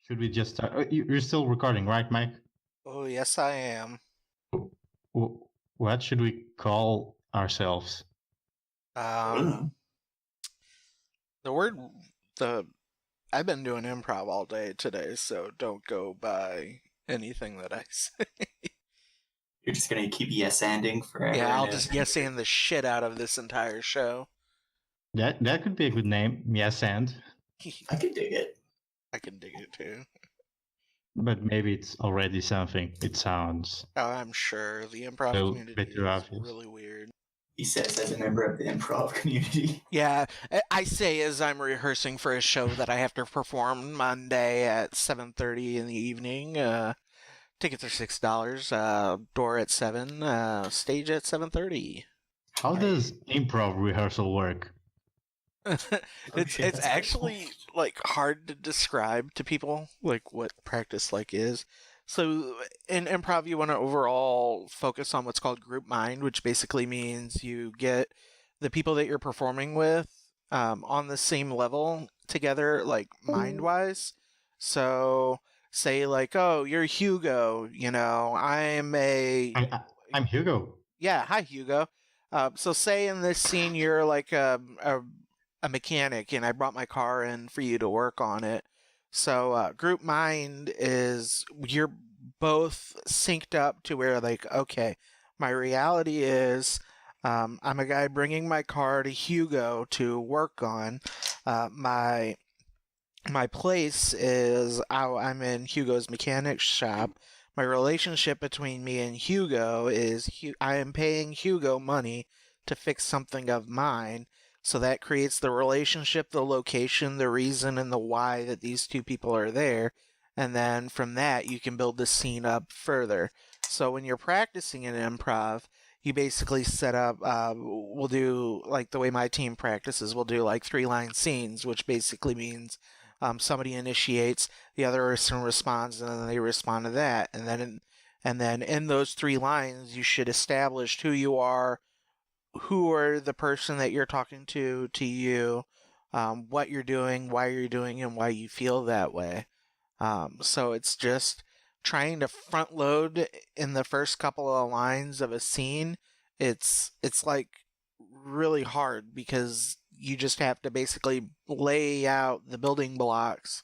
Should we just start? You're still recording, right, Mike? Oh, yes, I am. What should we call ourselves? The word, I've been doing improv all day today, so don't go by anything that I say. You're just gonna keep yes-anding forever. Yeah, I'll just yes-and the shit out of this entire show. That could be a good name. Yes, and. I could dig it. I can dig it too. But maybe it's already something. It sounds. Oh, I'm sure the improv So, community bit too is obvious. really weird. He says as a member of the improv community. Yeah, I say as I'm rehearsing for a show that I have to perform Monday at 7:30 in the evening. Tickets are $6. Door at 7. Stage at 7:30. How does improv rehearsal work? It's actually like hard to describe to people like what practice like is. So in improv you want to overall focus on what's called group mind, which basically means you get the people that you're performing with on the same level together, like mind wise. So say like, oh, you're Hugo, I'm Hugo. Yeah, hi Hugo. So say in this scene you're like a mechanic and I brought my car in for you to work on it. So group mind is you're both synced up to where like, okay, my reality is I'm a guy bringing my car to Hugo to work on. My place is I'm in Hugo's mechanic shop. My relationship between me and Hugo is I am paying Hugo money to fix something of mine. So that creates the relationship, the location, the reason, and the why that these two people are there. And then from that, you can build the scene up further. So when you're practicing in improv, you basically set up, we'll do, like the way my team practices, we'll do like 3-line scenes, which basically means somebody initiates, the other person responds, and then they respond to that. And then in those 3 lines, you should establish who you are, who are the person that you're talking to you, what you're doing, why you're doing, and why you feel that way. So it's just trying to front load in the first couple of lines of a scene. It's like really hard because you just have to basically lay out the building blocks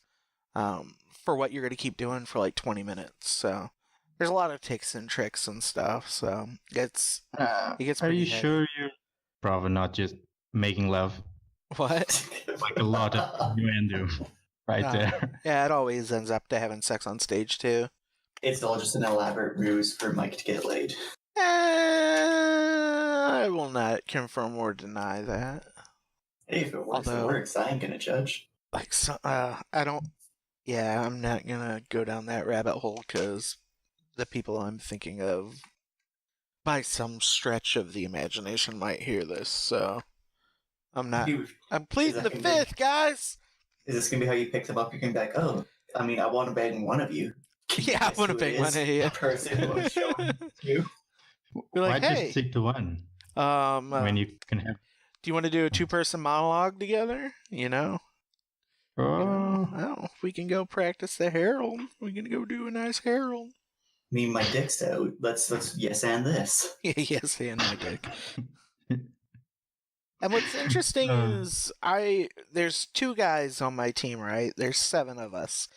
for what you're going to keep doing for like 20 minutes. So there's a lot of tips and tricks and stuff, so it gets Are you sure you're probably not just making love? What? Like a lot of innuendo right there. Yeah, it always ends up to having sex on stage too. It's all just an elaborate ruse for Mike to get laid. I will not confirm or deny that. Hey, if it works, it works. I ain't gonna judge. Like, I'm not gonna go down that rabbit hole because the people I'm thinking of, by some stretch of the imagination, might hear this. So I'm not. I'm pleading the fifth, guys. Is this gonna be how you pick them up? You can be like, oh, I mean, I want to bang one of you. Yeah, I want to bang one of you. The person who I'm showing you. We're like, why hey, just stick to one? When you can have. Do you want to do a 2-person monologue together? Well, we can go practice the herald. We can go do a nice herald. I mean, my dick's out. Let's yes and this. Yes and my dick. And what's interesting is there's 2 guys on my team, right? There's 7 of us.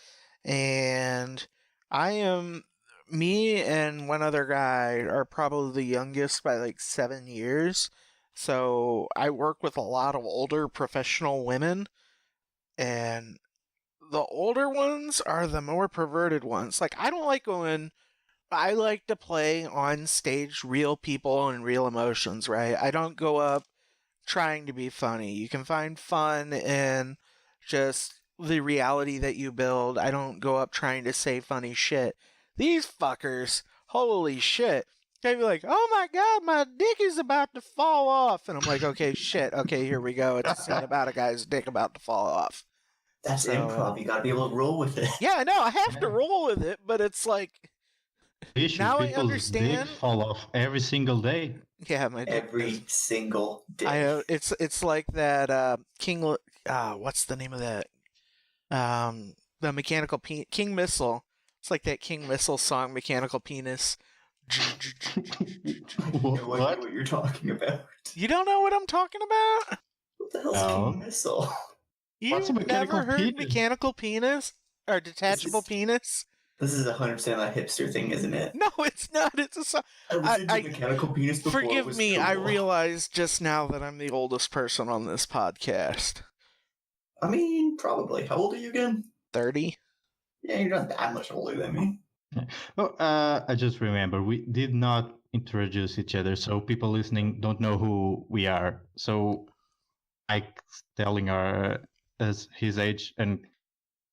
And me and one other guy are probably the youngest by like 7 years. So I work with a lot of older professional women, and the older ones are the more perverted ones. Like, I like to play on stage real people and real emotions, right? I don't go up trying to be funny. You can find fun in just the reality that you build. I don't go up trying to say funny shit. These fuckers, holy shit. They'd be like, oh my god, my dick is about to fall off. And I'm like, okay, shit. Okay, here we go. It's a scene about a guy's dick about to fall off. That's improv. You gotta be able to roll with it. Yeah, I know. I have to roll with it, but it's like... Now I understand. Dick fall off every single day. Yeah, my dick every single day. It's like that King... what's the name of that? the mechanical King Missile. It's like that King Missile song, Mechanical Penis. I have no idea what you're talking about. You don't know what I'm talking about? What the hell's No. King Missile? What's a You've mechanical never heard penis? Mechanical Penis? Or Detachable Penis? This is 100% a hipster thing, isn't it? No, it's not. It's a song. I listened to Mechanical Penis before. Forgive it was me, cool. I realized just now that I'm the oldest person on this podcast. I mean, probably. How old are you again? 30? Yeah, you're not that much older than me. Oh, I just remember we did not introduce each other, so people listening don't know who we are. So, Mike's telling us his age and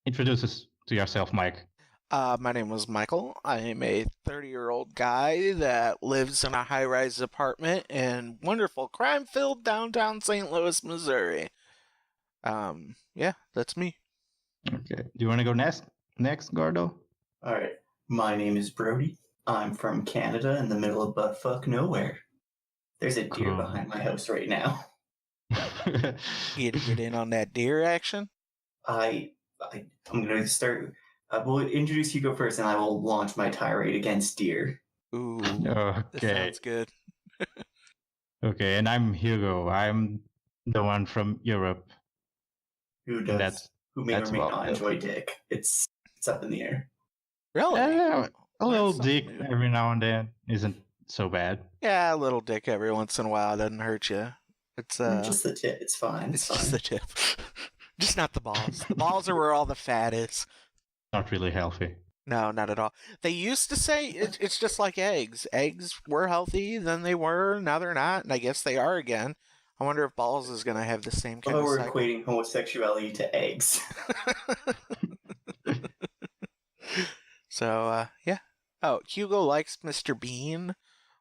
introduce us to yourself, Mike. My name was Michael. I am a 30-year-old guy that lives in a high-rise apartment in wonderful crime-filled downtown St. Louis, Missouri. Yeah, that's me. Okay. Do you want to go next, Gordo? All right. My name is Brody. I'm from Canada in the middle of buttfuck nowhere. There's a deer Cool. behind my house right now. You get in on that deer action? I'm going to start. I will introduce Hugo first, and I will launch my tirade against deer. Ooh, that Okay. sounds good. Okay, and I'm Hugo. I'm the one from Europe. Who may or that's may about not it. enjoy dick. It's up in the air. Really? A little That's dick something new. every now and then isn't so bad. Yeah, a little dick every once in a while doesn't hurt you. It's Just the tip. It's fine. it's just the tip. Just not the balls. The balls are where all the fat is. Not really healthy. No, not at all. They used to say it's just like eggs. Eggs were healthy, then they were, now they're not, and I guess they are again. I wonder if balls is going to have the same kind Although of we're cycle. equating homosexuality to eggs. So, yeah. Oh, Hugo likes Mr. Bean.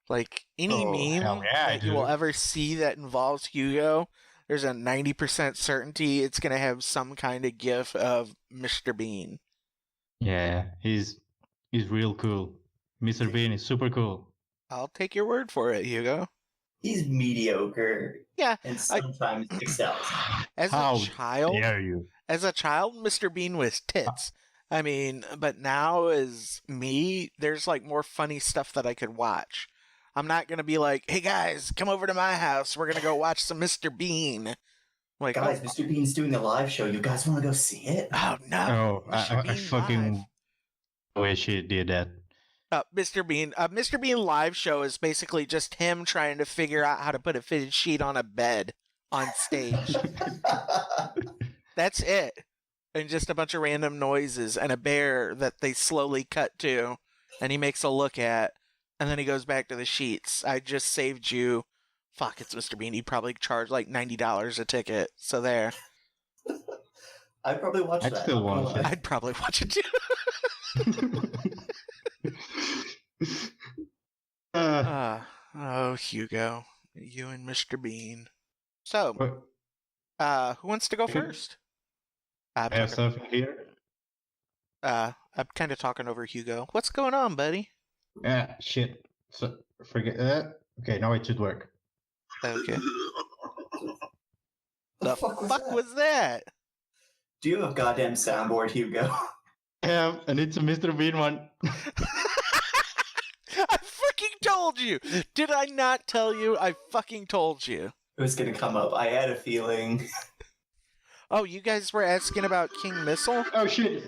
Like, any Oh, meme hell yeah, I that you will do. ever see that involves Hugo, there's a 90% certainty it's going to have some kind of gif of Mr. Bean. Yeah, he's real cool. Mr. Bean is super cool. I'll take your word for it, Hugo. He's mediocre Yeah, and sometimes excels. as How a child, dare you? as a child, Mr. Bean was tits. I mean, but now as me, there's like more funny stuff that I could watch. I'm not gonna be like, hey guys, come over to my house. We're gonna go watch some Mr. Bean. Like, Guys, Mr. Bean's doing a live show. You guys want to go see it? oh no, Oh, Mr. I Bean fucking live. wish he did that. Mr. Bean live show is basically just him trying to figure out how to put a fitted sheet on a bed on stage. That's it. And just a bunch of random noises and a bear that they slowly cut to and he makes a look at and then he goes back to the sheets. I just saved you. Fuck, it's Mr. Bean. He'd probably charge like $90 a ticket. So there. I'd probably watch I'd that. still not gonna watch lie. it. I'd probably watch it too. Oh, Hugo. You and Mr. Bean. So, what? who wants to go Okay. first? I'm I have talking, something here. I'm kind of talking over Hugo. What's going on, buddy? Shit. So, forget that. Okay, now it should work. Okay. The The fuck was fuck that? was that? Do you have a goddamn soundboard, Hugo? Yeah, and it's a Mr. Bean one. I fucking told you! Did I not tell you? I fucking told you. It was gonna come up. I had a feeling. Oh, you guys were asking about King Missile? Oh shit!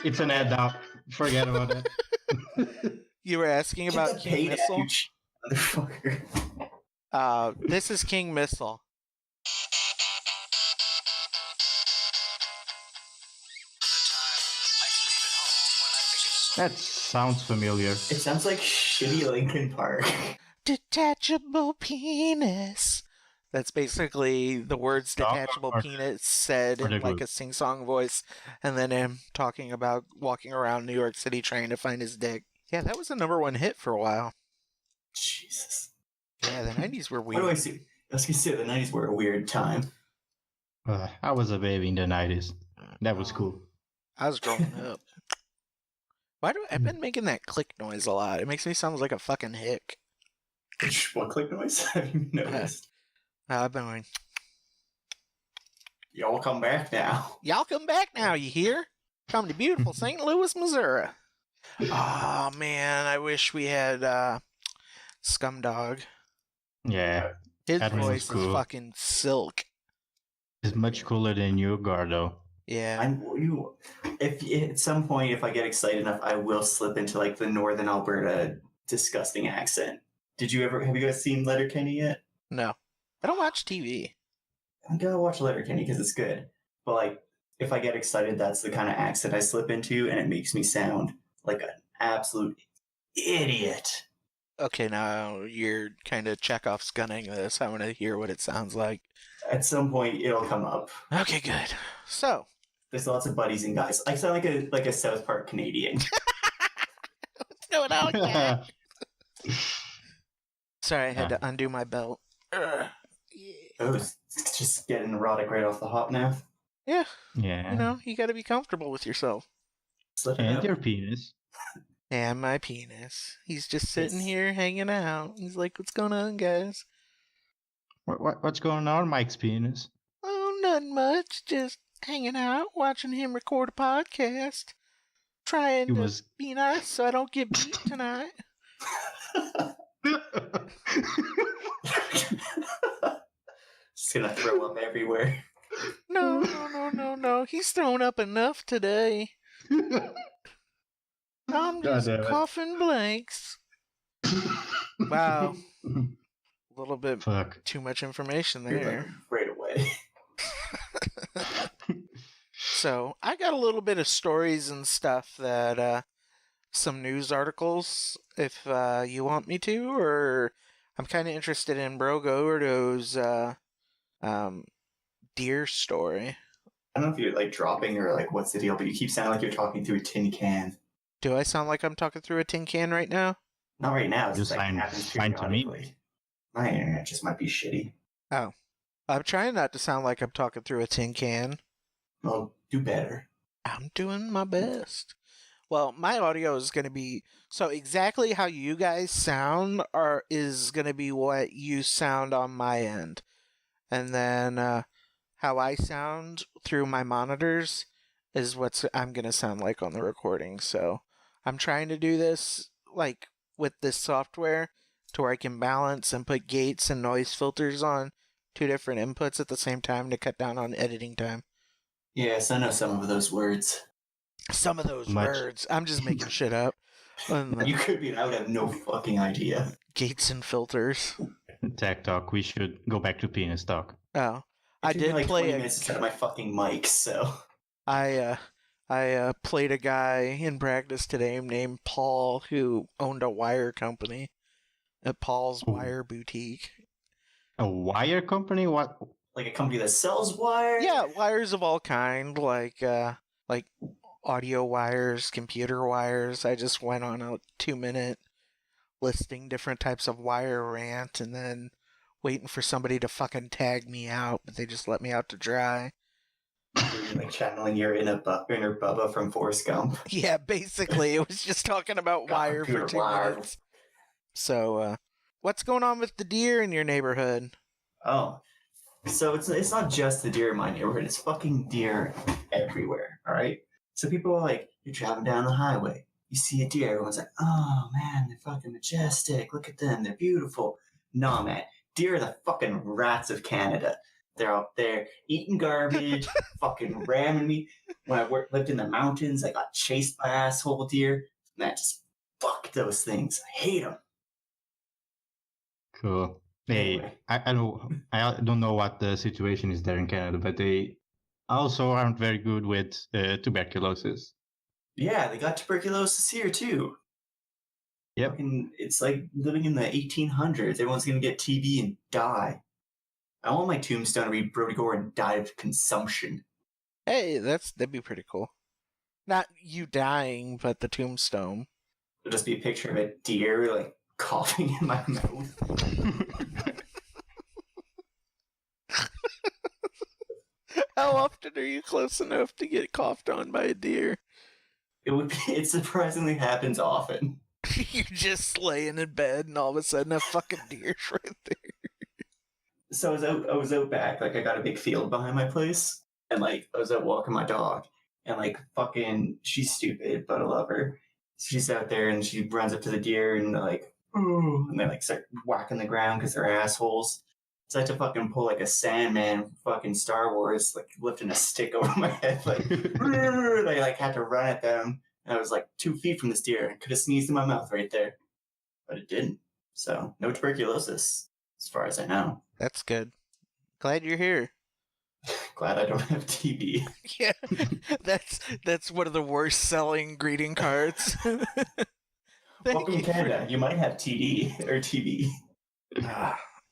It's an ad now. Forget about it. You were asking Get about the King paid Missile? ad, you motherfucker. This is King Missile. That sounds familiar. It sounds like shitty Linkin Park. Detachable penis. That's basically the words detachable penis said or the in like group. a sing-song voice, and then him talking about walking around New York City trying to find his dick. Yeah, that was a #1 hit for a while. Jesus. Yeah, the 90s were What do I weird. see? I was gonna say the 90s were a weird time. I was a baby in the 90s. That was cool. I was growing up. Why do I've been making that click noise a lot? It makes me sound like a fucking hick. What click noise? Have you noticed? I've been like, Y'all come back now. y'all come back now, you hear? Coming to beautiful St. Louis, Missouri. Oh man, I wish we had Scumdog. Yeah, His Admin was voice is cool. fucking silk. He's much cooler than you, Gordo. Yeah. If at some point, if I get excited enough, I will slip into like the Northern Alberta disgusting accent. Have you guys seen Letterkenny yet? No. I don't watch TV. I gotta watch Letterkenny because it's good. But like, if I get excited, that's the kind of accent I slip into, and it makes me sound like an absolute idiot. Okay, now you're kind of Chekhov's gunning this. I want to hear what it sounds like. At some point, it'll come up. Okay, good. So, There's lots of buddies and guys. I sound like a South Park Canadian. what's going on, cat? Sorry, I had to undo my belt. Yeah. Oh, it's just getting erotic right off the hop now. Yeah. Yeah. You know, you got to be comfortable with yourself. Slipping And out. your penis. And my penis. He's just sitting Yes. here hanging out. He's like, "What's going on, guys?" What's going on, Mike's penis? Oh, nothing much. Just hanging out, watching him record a podcast. Trying You to must. be nice so I don't get beat tonight. Just gonna throw up everywhere. No. He's thrown up enough today. I'm just damn it. coughing blanks. Wow. A little bit Fuck. too much information You're like, there. right away. So, I got a little bit of stories and stuff that, some news articles, if you want me to, or I'm kind of interested in Bro Gordo's deer story. I don't know if you're like dropping or like what's the deal, but you keep sounding like you're talking through a tin can. Do I sound like I'm talking through a tin can right now? Not right now. It's You just like sound happens fine to me. periodically. My internet just might be shitty. Oh. I'm trying not to sound like I'm talking through a tin can. Well, do better. I'm doing my best. Well, my audio is going to be so exactly how you guys sound is going to be what you sound on my end. And then how I sound through my monitors is what I'm going to sound like on the recording. So, I'm trying to do this like with this software to where I can balance and put gates and noise filters on two different inputs at the same time to cut down on editing time. Yes, I know some of those words. Some of those Much. words. I'm just making shit up. And You could be. I would have no fucking idea. gates and filters. Tech talk. We should go back to penis talk. Oh, It I took me did like play 20 a. minutes to set up my fucking mic, so. I played a guy in practice today named Paul who owned a wire company at Paul's Ooh. Wire Boutique. A wire company? What? Like a company that sells wire? Yeah, wires of all kind, like audio wires, computer wires. I just went on a 2-minute listing different types of wire rant and then waiting for somebody to fucking tag me out, but they just let me out to dry. You're like channeling your inner Bubba from Forrest Gump. Yeah, basically, it was just talking about wire for Computer 2 wire. minutes. So, what's going on with the deer in your neighborhood? Oh. So it's not just the deer in my neighborhood, it's fucking deer everywhere, alright? So people are like, you're driving down the highway, you see a deer, everyone's like, oh man, they're fucking majestic, look at them, they're beautiful. Nah, man, deer are the fucking rats of Canada. They're out there eating garbage, fucking ramming me. When I lived in the mountains, I got chased by asshole deer. Man, just fuck those things. I hate them. Cool. Hey, Anyway. I don't know what the situation is there in Canada, but they also aren't very good with tuberculosis. Yeah, they got tuberculosis here too. Yep. Fucking, it's like living in the 1800s. Everyone's gonna get TB and die. I want my tombstone to read Brody Gordo died of consumption. Hey, that'd be pretty cool. Not you dying, but the tombstone. It'll just be a picture of a deer like coughing in my mouth. How often are you close enough to get coughed on by a deer? It surprisingly happens often. You're just laying in bed and all of a sudden a fucking deer's right there. So I was out back, like I got a big field behind my place, and like I was out walking my dog, and like fucking, she's stupid, but I love her. She's out there and she runs up to the deer and like, ooh, and they like start whacking the ground because they're assholes. So I had to fucking pull like a Sandman fucking Star Wars, like lifting a stick over my head, like, I like had to run at them. And I was like 2 feet from this deer. I could have sneezed in my mouth right there, but it didn't. So no tuberculosis, as far as I know. That's good. Glad you're here. Glad I don't have TB. Yeah, that's one of the worst selling greeting cards. Welcome to Canada. You might have TD or TB.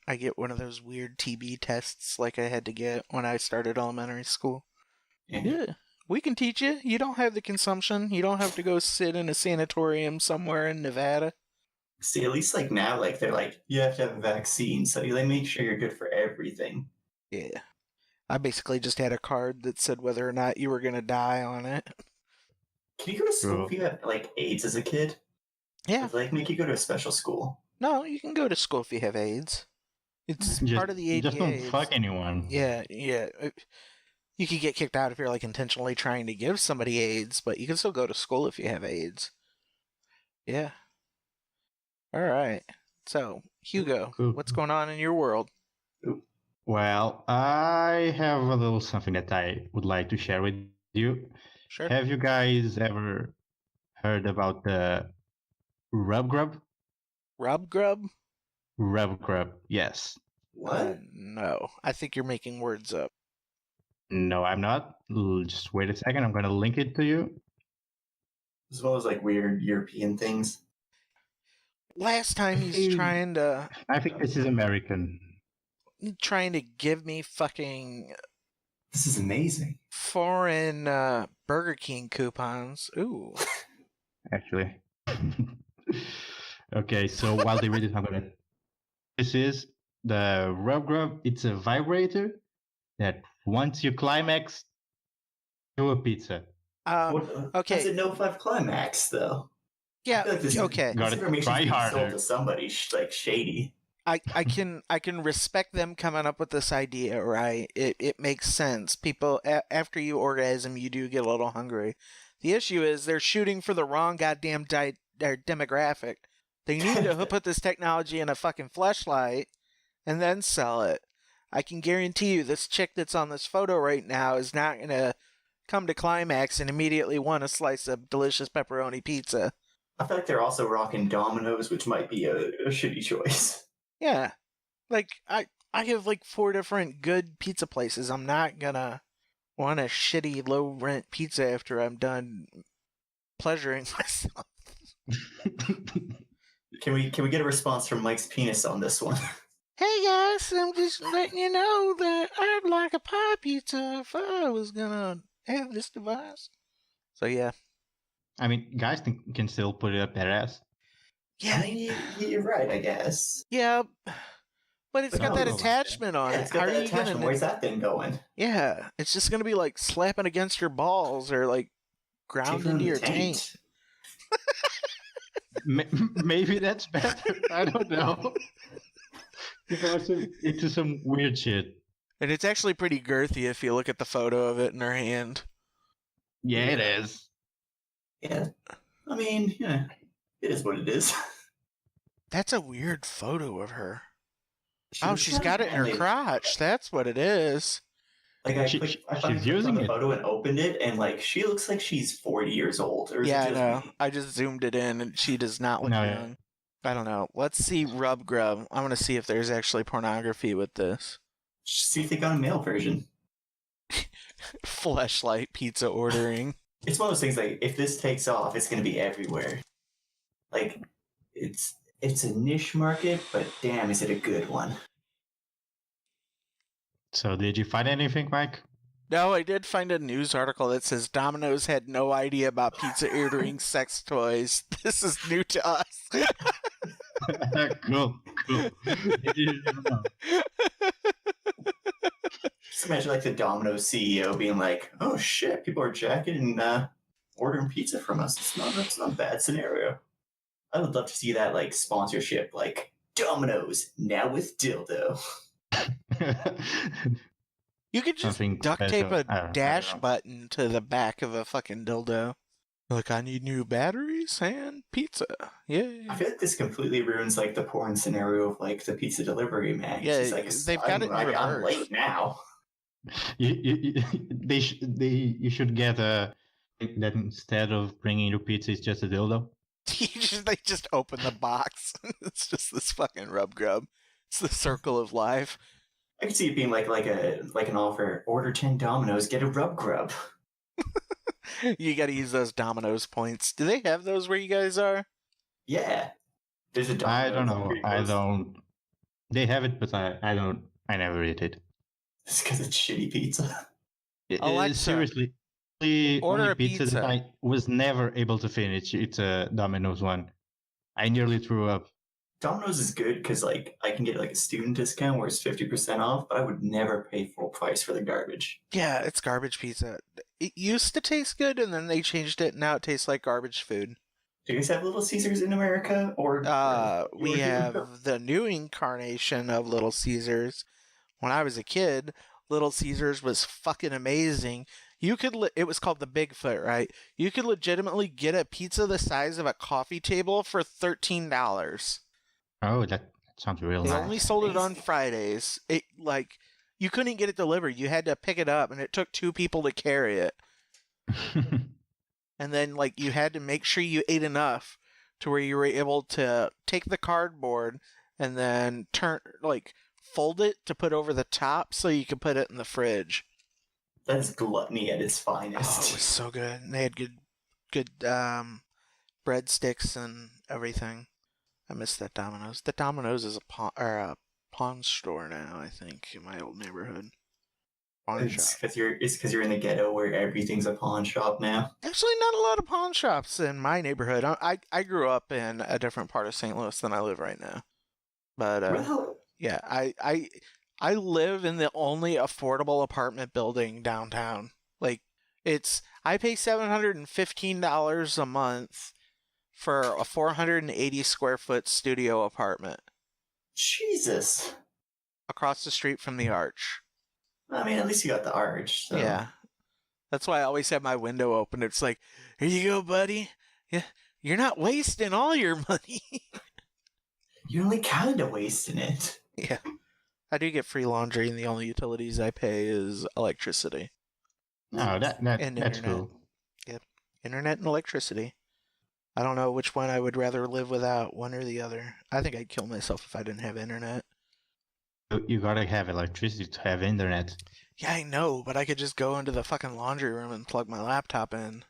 I get one of those weird TB tests like I had to get when I started elementary school. Yeah, we can teach you. You don't have the consumption. You don't have to go sit in a sanatorium somewhere in Nevada. See, at least like now, like they're like, you have to have a vaccine, so they make sure you're good for everything. Yeah. I basically just had a card that said whether or not you were going to die on it. Can you go to school if you have like AIDS as a kid? Yeah. Does like make you go to a special school? No, you can go to school if you have AIDS. It's part of the ADA. Just don't fuck anyone. Yeah. You could get kicked out if you're like intentionally trying to give somebody AIDS, but you can still go to school if you have AIDS. Yeah. All right. So, Hugo, what's going on in your world? Well, I have a little something that I would like to share with you. Sure. Have you guys ever heard about the rub grub? Rub grub? Rub grub, yes. What? No, I think you're making words up. No, I'm not. Just wait a second. I'm going to link it to you. As well as like weird European things. Last time he's trying to... I think this is American. Trying to give me fucking... This is amazing. Foreign Burger King coupons. Ooh. Actually. Okay, so while they read it, I'm going to... This is the rub grub. It's a vibrator that once you climax, do a pizza. Okay. That's a no 5 climax, though. Yeah. Like this okay. Got to try harder. Sold to somebody like shady. I can respect them coming up with this idea, right? It makes sense. People after you orgasm, you do get a little hungry. The issue is they're shooting for the wrong goddamn demographic. They need to put this technology in a fucking fleshlight and then sell it. I can guarantee you this chick that's on this photo right now is not going to come to climax and immediately want a slice of delicious pepperoni pizza. I feel like they're also rocking Domino's, which might be a shitty choice. Yeah. Like, I have like 4 different good pizza places. I'm not going to want a shitty low-rent pizza after I'm done pleasuring myself. Can we get a response from Mike's penis on this one? Hey guys, I'm just letting you know that I'd like a pie pizza if I was gonna have this device. So yeah. I mean, guys can still put it up their ass. Yeah, I mean, you're right, I guess. yeah, but it's But got that no, attachment on Yeah, it. it's got How that are you attachment. gonna? Where's that thing going? Yeah, it's just gonna be like slapping against your balls or like ground Take it in into the your taint. Maybe that's better. I don't know. Into some weird shit. And it's actually pretty girthy if you look at the photo of it in her hand. Yeah, it is. Yeah. I mean, yeah, it is what it is. That's a weird photo of her. She's She's got it in her crotch. That's what it is. Like I She's clicked using on the it. photo and opened it, and like she looks like she's 40 years old. Or is Yeah, it I just know. me? I just zoomed it in, and she does not look No, yeah. young. I don't know. Let's see Rub Grub. I want to see if there's actually pornography with this. See if they got a male version. Fleshlight pizza ordering. It's one of those things like if this takes off, it's going to be everywhere. Like it's a niche market, but damn, is it a good one? So, did you find anything, Mike? No, I did find a news article that says Domino's had no idea about pizza ordering sex toys. This is new to us. Cool. You didn't even know. Just imagine like the Domino's CEO being like, "Oh shit, people are jacking and ordering pizza from us. It's not a bad scenario." I would love to see that like sponsorship, like Domino's now with dildo. You could just Something duct tape special. I a don't dash know. button to the back of a fucking dildo. Like, I need new batteries and pizza. Yay. I feel like this completely ruins like the porn scenario of like the pizza delivery man. Yeah, She's like, they've got it in I'm reverse. late now. You should get a that instead of bringing your pizza, it's just a dildo. They just open the box. It's just this fucking rub grub. It's the circle of life. I could see it being like an offer. Order 10 Dominoes, get a rub grub. You got to use those Domino's points. Do they have those where you guys are? Yeah. There's a Domino's. I don't know. pretty I close. don't. They have it, but I don't. I never eat it. It's because it's shitty pizza. Alexa, Seriously, the order only a pizza that pizza. I was never able to finish. It's a Domino's one. I nearly threw up. Domino's is good because like I can get like a student discount where it's 50% off, but I would never pay full price for the garbage. Yeah, it's garbage pizza. It used to taste good, and then they changed it. Now it tastes like garbage food. Do you guys have Little Caesars in America? Or We have the new incarnation of Little Caesars. When I was a kid, Little Caesars was fucking amazing. You could it was called the Bigfoot, right? You could legitimately get a pizza the size of a coffee table for $13. Oh, that sounds real They nice. only sold it on Fridays. It like you couldn't get it delivered. You had to pick it up, and it took 2 people to carry it. And then like you had to make sure you ate enough to where you were able to take the cardboard and then fold it to put over the top so you could put it in the fridge. That is gluttony at its Oh, finest. it was so good. And they had good breadsticks and everything. I miss that Domino's. The Domino's is a pawn store now, I think, in my old neighborhood. Pawn It's shop. because you're in the ghetto where everything's a pawn shop now. Actually, not a lot of pawn shops in my neighborhood. I grew up in a different part of St. Louis than I live right now. But Well, yeah, I live in the only affordable apartment building downtown. Like I pay $715 a month for a 480 square foot studio apartment Jesus. across the street from the Arch. I mean, at least you got the arch. So. Yeah. That's why I always have my window open. It's like, here you go, buddy. Yeah, you're not wasting all your money. You're only kind of wasting it. Yeah. I do get free laundry, and the only utilities I pay is electricity. No, And that's internet. cool. Internet and electricity. I don't know which one I would rather live without, one or the other. I think I'd kill myself if I didn't have internet. You gotta have electricity to have internet. Yeah, I know, but I could just go into the fucking laundry room and plug my laptop in.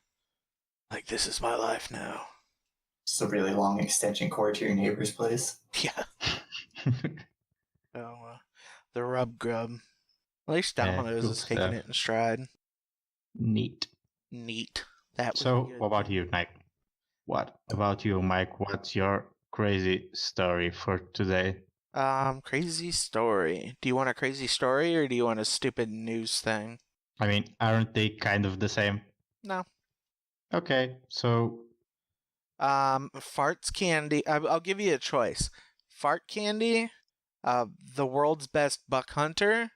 Like, this is my life now. Just a really long extension cord to your neighbor's place. Yeah. So, the rub grub. At least Domino's cool is taking stuff. it in stride. Neat. Neat. That was So, good. what about you, Mike? What about you, Mike? What's your crazy story for today? Crazy story. Do you want a crazy story or do you want a stupid news thing? I mean, aren't they kind of the same? No. Okay, so Farts candy. I'll give you a choice. Fart candy, the world's best buck hunter,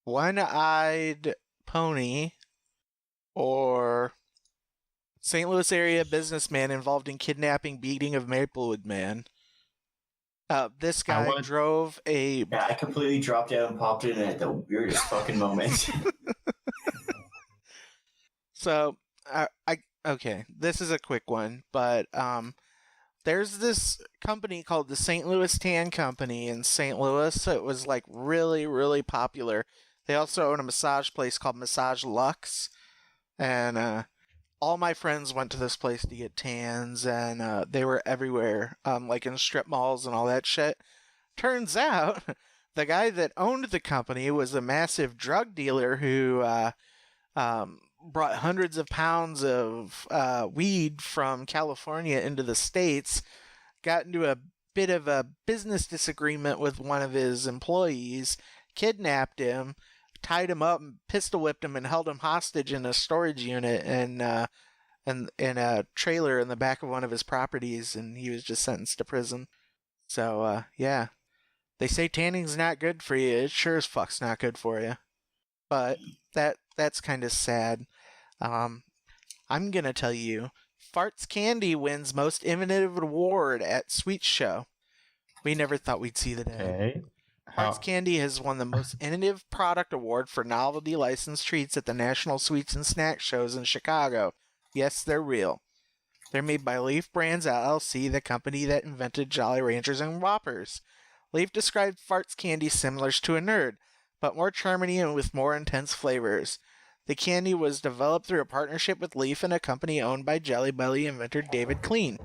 one-eyed pony, or St. Louis area businessman involved in kidnapping, beating of Maplewood man. This guy drove a. Yeah, I completely dropped out and popped in at the weirdest fucking moment. So, okay, this is a quick one, but there's this company called the St. Louis Tan Company in St. Louis. It was like really, really popular. They also own a massage place called Massage Luxe, and all my friends went to this place to get tans, and they were everywhere, like in strip malls and all that shit. Turns out, the guy that owned the company was a massive drug dealer who brought hundreds of pounds of weed from California into the States, got into a bit of a business disagreement with one of his employees, kidnapped him, tied him up, and pistol whipped him, and held him hostage in a storage unit and in a trailer in the back of one of his properties, and he was just sentenced to prison. So, yeah. They say tanning's not good for you. It sure as fuck's not good for you. But that's kind of sad. I'm gonna tell you, Farts Candy wins most innovative award at Sweets Show. We never thought we'd see the day. Okay. Farts Candy has won the most innovative product award for novelty licensed treats at the National Sweets and Snack Shows in Chicago. Yes, they're real. They're made by Leaf Brands LLC, the company that invented Jolly Ranchers and Whoppers. Leaf described Farts Candy similar to a nerd, but more charming and with more intense flavors. The candy was developed through a partnership with Leaf and a company owned by Jelly Belly inventor David Clean.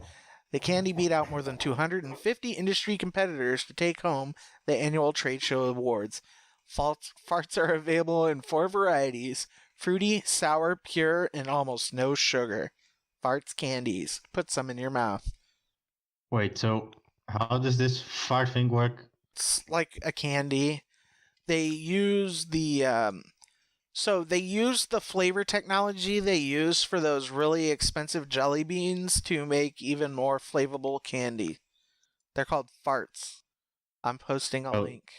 The candy beat out more than 250 industry competitors to take home the annual trade show awards. Farts are available in 4 varieties: fruity, sour, pure, and almost no sugar. Farts Candies. Put some in your mouth. Wait, so how does this fart thing work? It's like a candy. They use the flavor technology they use for those really expensive jelly beans to make even more flavorful candy. They're called farts. I'm posting a link.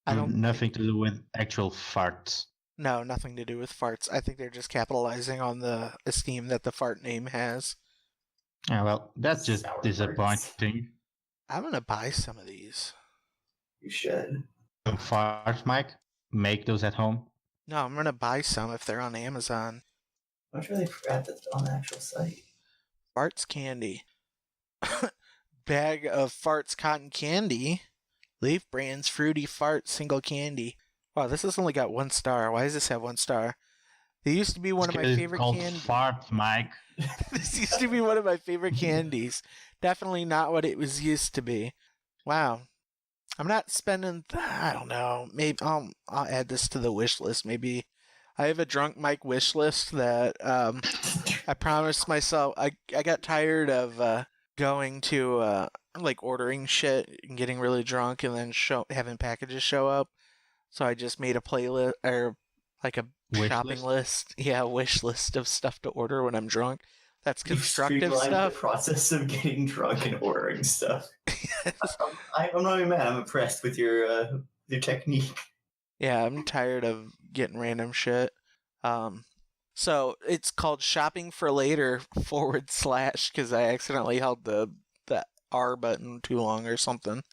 Nothing to do with actual farts. No, nothing to do with farts. I think they're just capitalizing on the esteem that the fart name has. Yeah, well, that's just Sour disappointing. I'm gonna buy some of these. You should. Some farts, Mike? Make those at home? No, I'm gonna buy some if they're on Amazon. I'm sure they forgot that's on the actual site. Farts candy. Bag of farts cotton candy. Leaf Brands fruity fart single candy. Wow, this has only got 1 star. Why does this have 1 star? They used to be one of my favorite candies. Farts, Mike. This used to be one of my favorite candies. Definitely not what it was used to be. Wow. I'm not spending, I don't know, maybe I'll add this to the wish list. Maybe I have a drunk Mike wish list that I promised myself. I got tired of going to like ordering shit and getting really drunk and then having packages show up. So I just made a playlist or like a shopping list. Yeah, wish list of stuff to order when I'm drunk. That's constructive stuff. The process of getting drunk and ordering stuff. I'm not even mad. I'm impressed with your technique. Yeah, I'm tired of getting random shit. So it's called Shopping for Later / because I accidentally held the R button too long or something.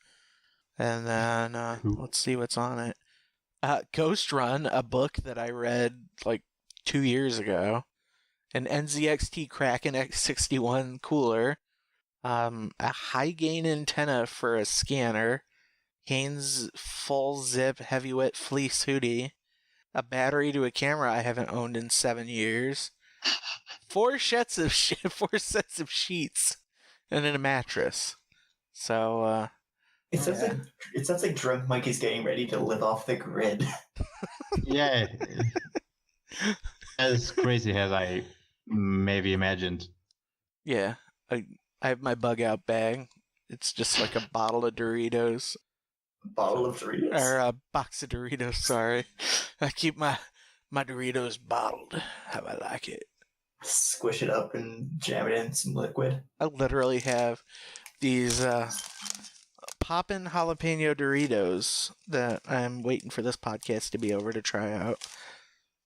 And then let's see what's on it. Ghost Run, a book that I read like 2 years ago. An NZXT Kraken X61 cooler. A high gain antenna for a scanner. Hanes full zip heavyweight fleece hoodie. A battery to a camera I haven't owned in 7 years. 4 sets of 4 sets of sheets, and then a mattress. So it sounds like drunk Mike is getting ready to live off the grid. Yeah, as crazy as I maybe imagined. Yeah, I have my bug out bag. It's just like a bottle of Doritos. Bottle of Doritos? Or a box of Doritos, sorry. I keep my Doritos bottled. How I like it. Squish it up and jam it in some liquid. I literally have these poppin' jalapeno Doritos that I'm waiting for this podcast to be over to try out.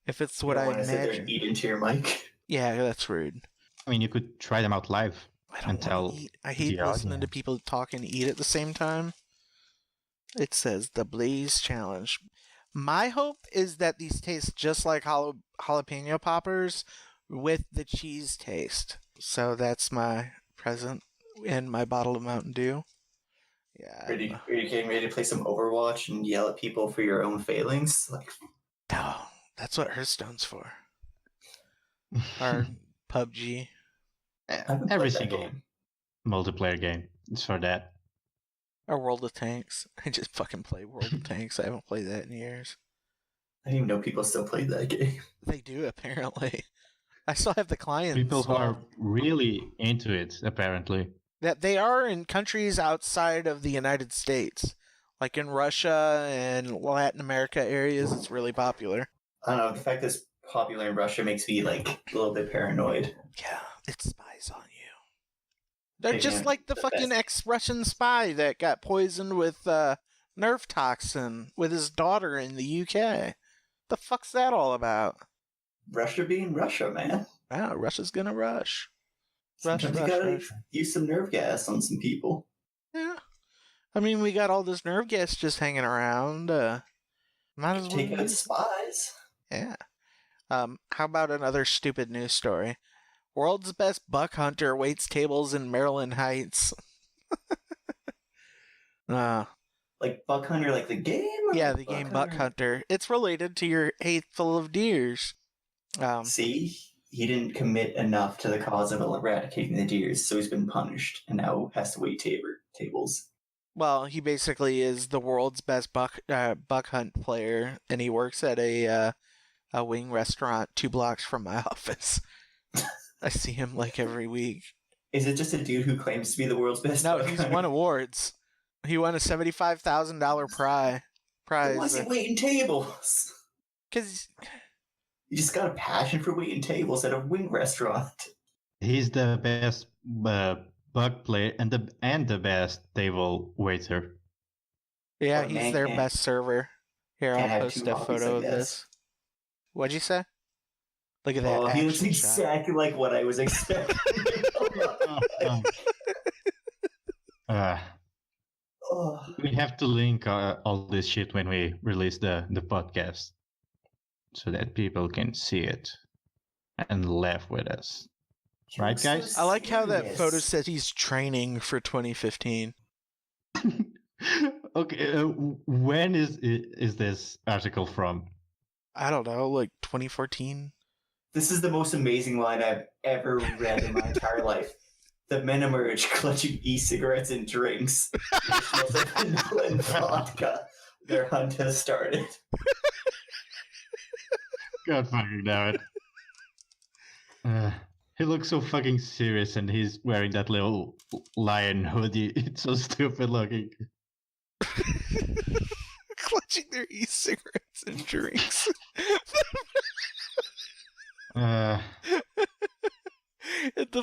If it's what I imagine. Eat into your mic. Yeah, that's rude. I mean, you could try them out live. I hate listening to people talk and eat at the same time. It says the Blaze Challenge. My hope is that these taste just like jalapeno poppers with the cheese taste. So that's my present in my bottle of Mountain Dew. Yeah. Are you getting ready to play some Overwatch and yell at people for your own failings? No, that's what Hearthstone's for. Or PUBG. Every single multiplayer game is for that. Or World of Tanks. I just fucking play World of Tanks. I haven't played that in years. I didn't even know people still played that game. They do, apparently. I still have the clients. People who are really into it, apparently. That they are in countries outside of the United States. Like in Russia and Latin America areas, it's really popular. I don't know. The fact that it's popular in Russia makes me a little bit paranoid. Yeah, it spies on you. They're just like the fucking ex-Russian spy that got poisoned with nerve toxin with his daughter in the UK. The fuck's that all about? Russia being Russia, man. Wow, Russia's gonna rush. Sometimes you gotta use some nerve gas on some people. Yeah. I mean, we got all this nerve gas just hanging around. Might as well Take out use it. spies. Yeah. How about another stupid news story? World's best buck hunter waits tables in Maryland Heights. Like Buck Hunter, like the game? Yeah, the game Buck Hunter. It's related to your hateful of deers. See? He didn't commit enough to the cause of eradicating the deers, so he's been punished and now has to wait tables. Well, he basically is the world's best buck hunt player, and he works at a wing restaurant 2 blocks from my office. I see him like every week. Is it just a dude who claims to be the world's best? No, he's won awards. He won a $75,000 prize. Why is he waiting tables? Because you just got a passion for waiting tables at a wing restaurant. He's the best bug player and the best table waiter. yeah, he's their best server. Here, can't I'll have post two a hobbies, photo I of guess. this. What'd you say? Look at that. Oh, he looks action shot. exactly like what I was expecting. Oh. We have to link all this shit when we release the podcast so that people can see it and laugh with us. He Right, looks guys? I like how that serious. photo says he's training for 2015. Okay, when is this article from? I don't know, like 2014. This is the most amazing line I've ever read in my entire life. The men emerge clutching e-cigarettes and drinks. It smells like vanilla and vodka. Their hunt has started. God fucking damn it. He looks so fucking serious and he's wearing that little lion hoodie. It's so stupid looking. Clutching their e-cigarettes and drinks. The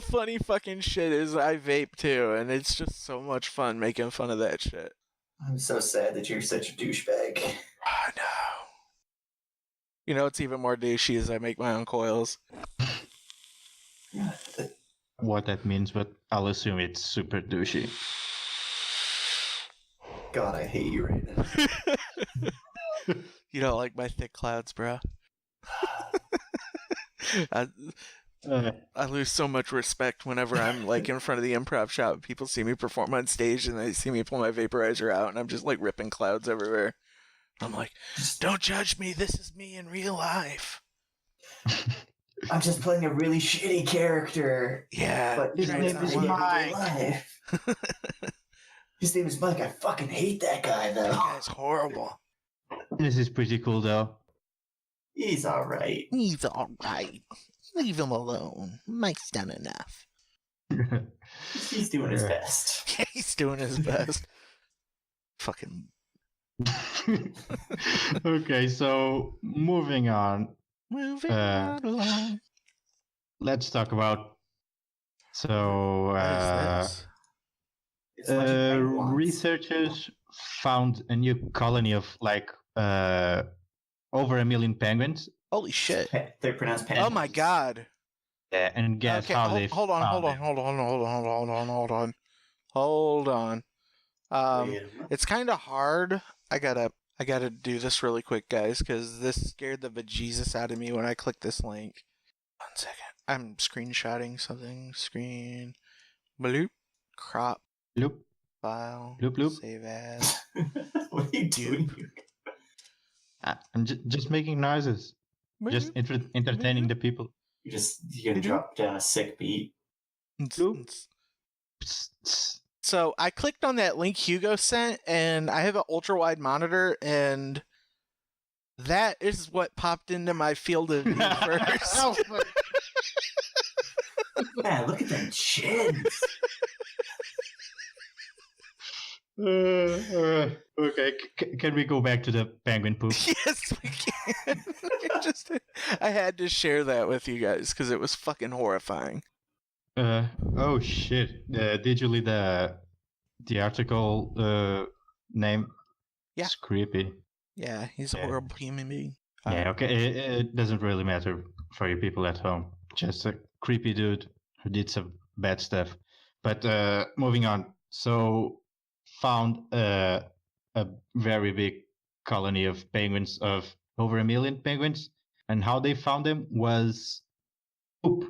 funny fucking shit is I vape too, and it's just so much fun making fun of that shit. I'm so sad that you're such a douchebag. Oh no. You know what's even more douchey is I make my own coils. What that means, but I'll assume it's super douchey. God, I hate you right now. You don't like my thick clouds, bro. I lose so much respect whenever I'm like in front of the improv shop. People see me perform on stage and they see me pull my vaporizer out and I'm just like ripping clouds everywhere. I'm like, don't judge me. This is me in real life. I'm just playing a really shitty character. Yeah. But his name is Mike. His name is Mike. I fucking hate that guy, though. That guy's horrible. This is pretty cool though. He's alright. He's alright. Leave him alone. Mike's done enough. He's doing his best. Yeah, he's doing his best. Fucking. Okay, so moving on. Moving right along. Let's talk about. So, What is this? It's what you think once. researchers found a new colony of like over 1 million penguins. Holy shit. They're pronounced penguins. Oh my god. Yeah, and guess Okay, how hold, they hold on, found hold on, them. hold on. Wait a minute. It's kind of hard. I gotta do this really quick, guys, because this scared the bejesus out of me when I clicked this link. 1 second. I'm screenshotting something. Screen. Bloop. Crop. Loop, File. loop, loop. Save as. What are you doing? I'm just making noises, just entertaining the people. You're gonna drop down a sick beat. Psst, psst. So I clicked on that link Hugo sent, and I have an ultra wide monitor, and that is what popped into my field of view first. Oh, fuck. Man, look at them chins. Okay, can we go back to the penguin poop? Yes, we can. I had to share that with you guys because it was fucking horrifying. Oh shit! Did you read the article name? Yeah. It's creepy. Yeah, he's a Yeah. horrible human being. Yeah, okay. It doesn't really matter for you people at home. Just a creepy dude who did some bad stuff. But moving on. So found a very big colony of penguins, of over 1 million penguins. And how they found them was poop.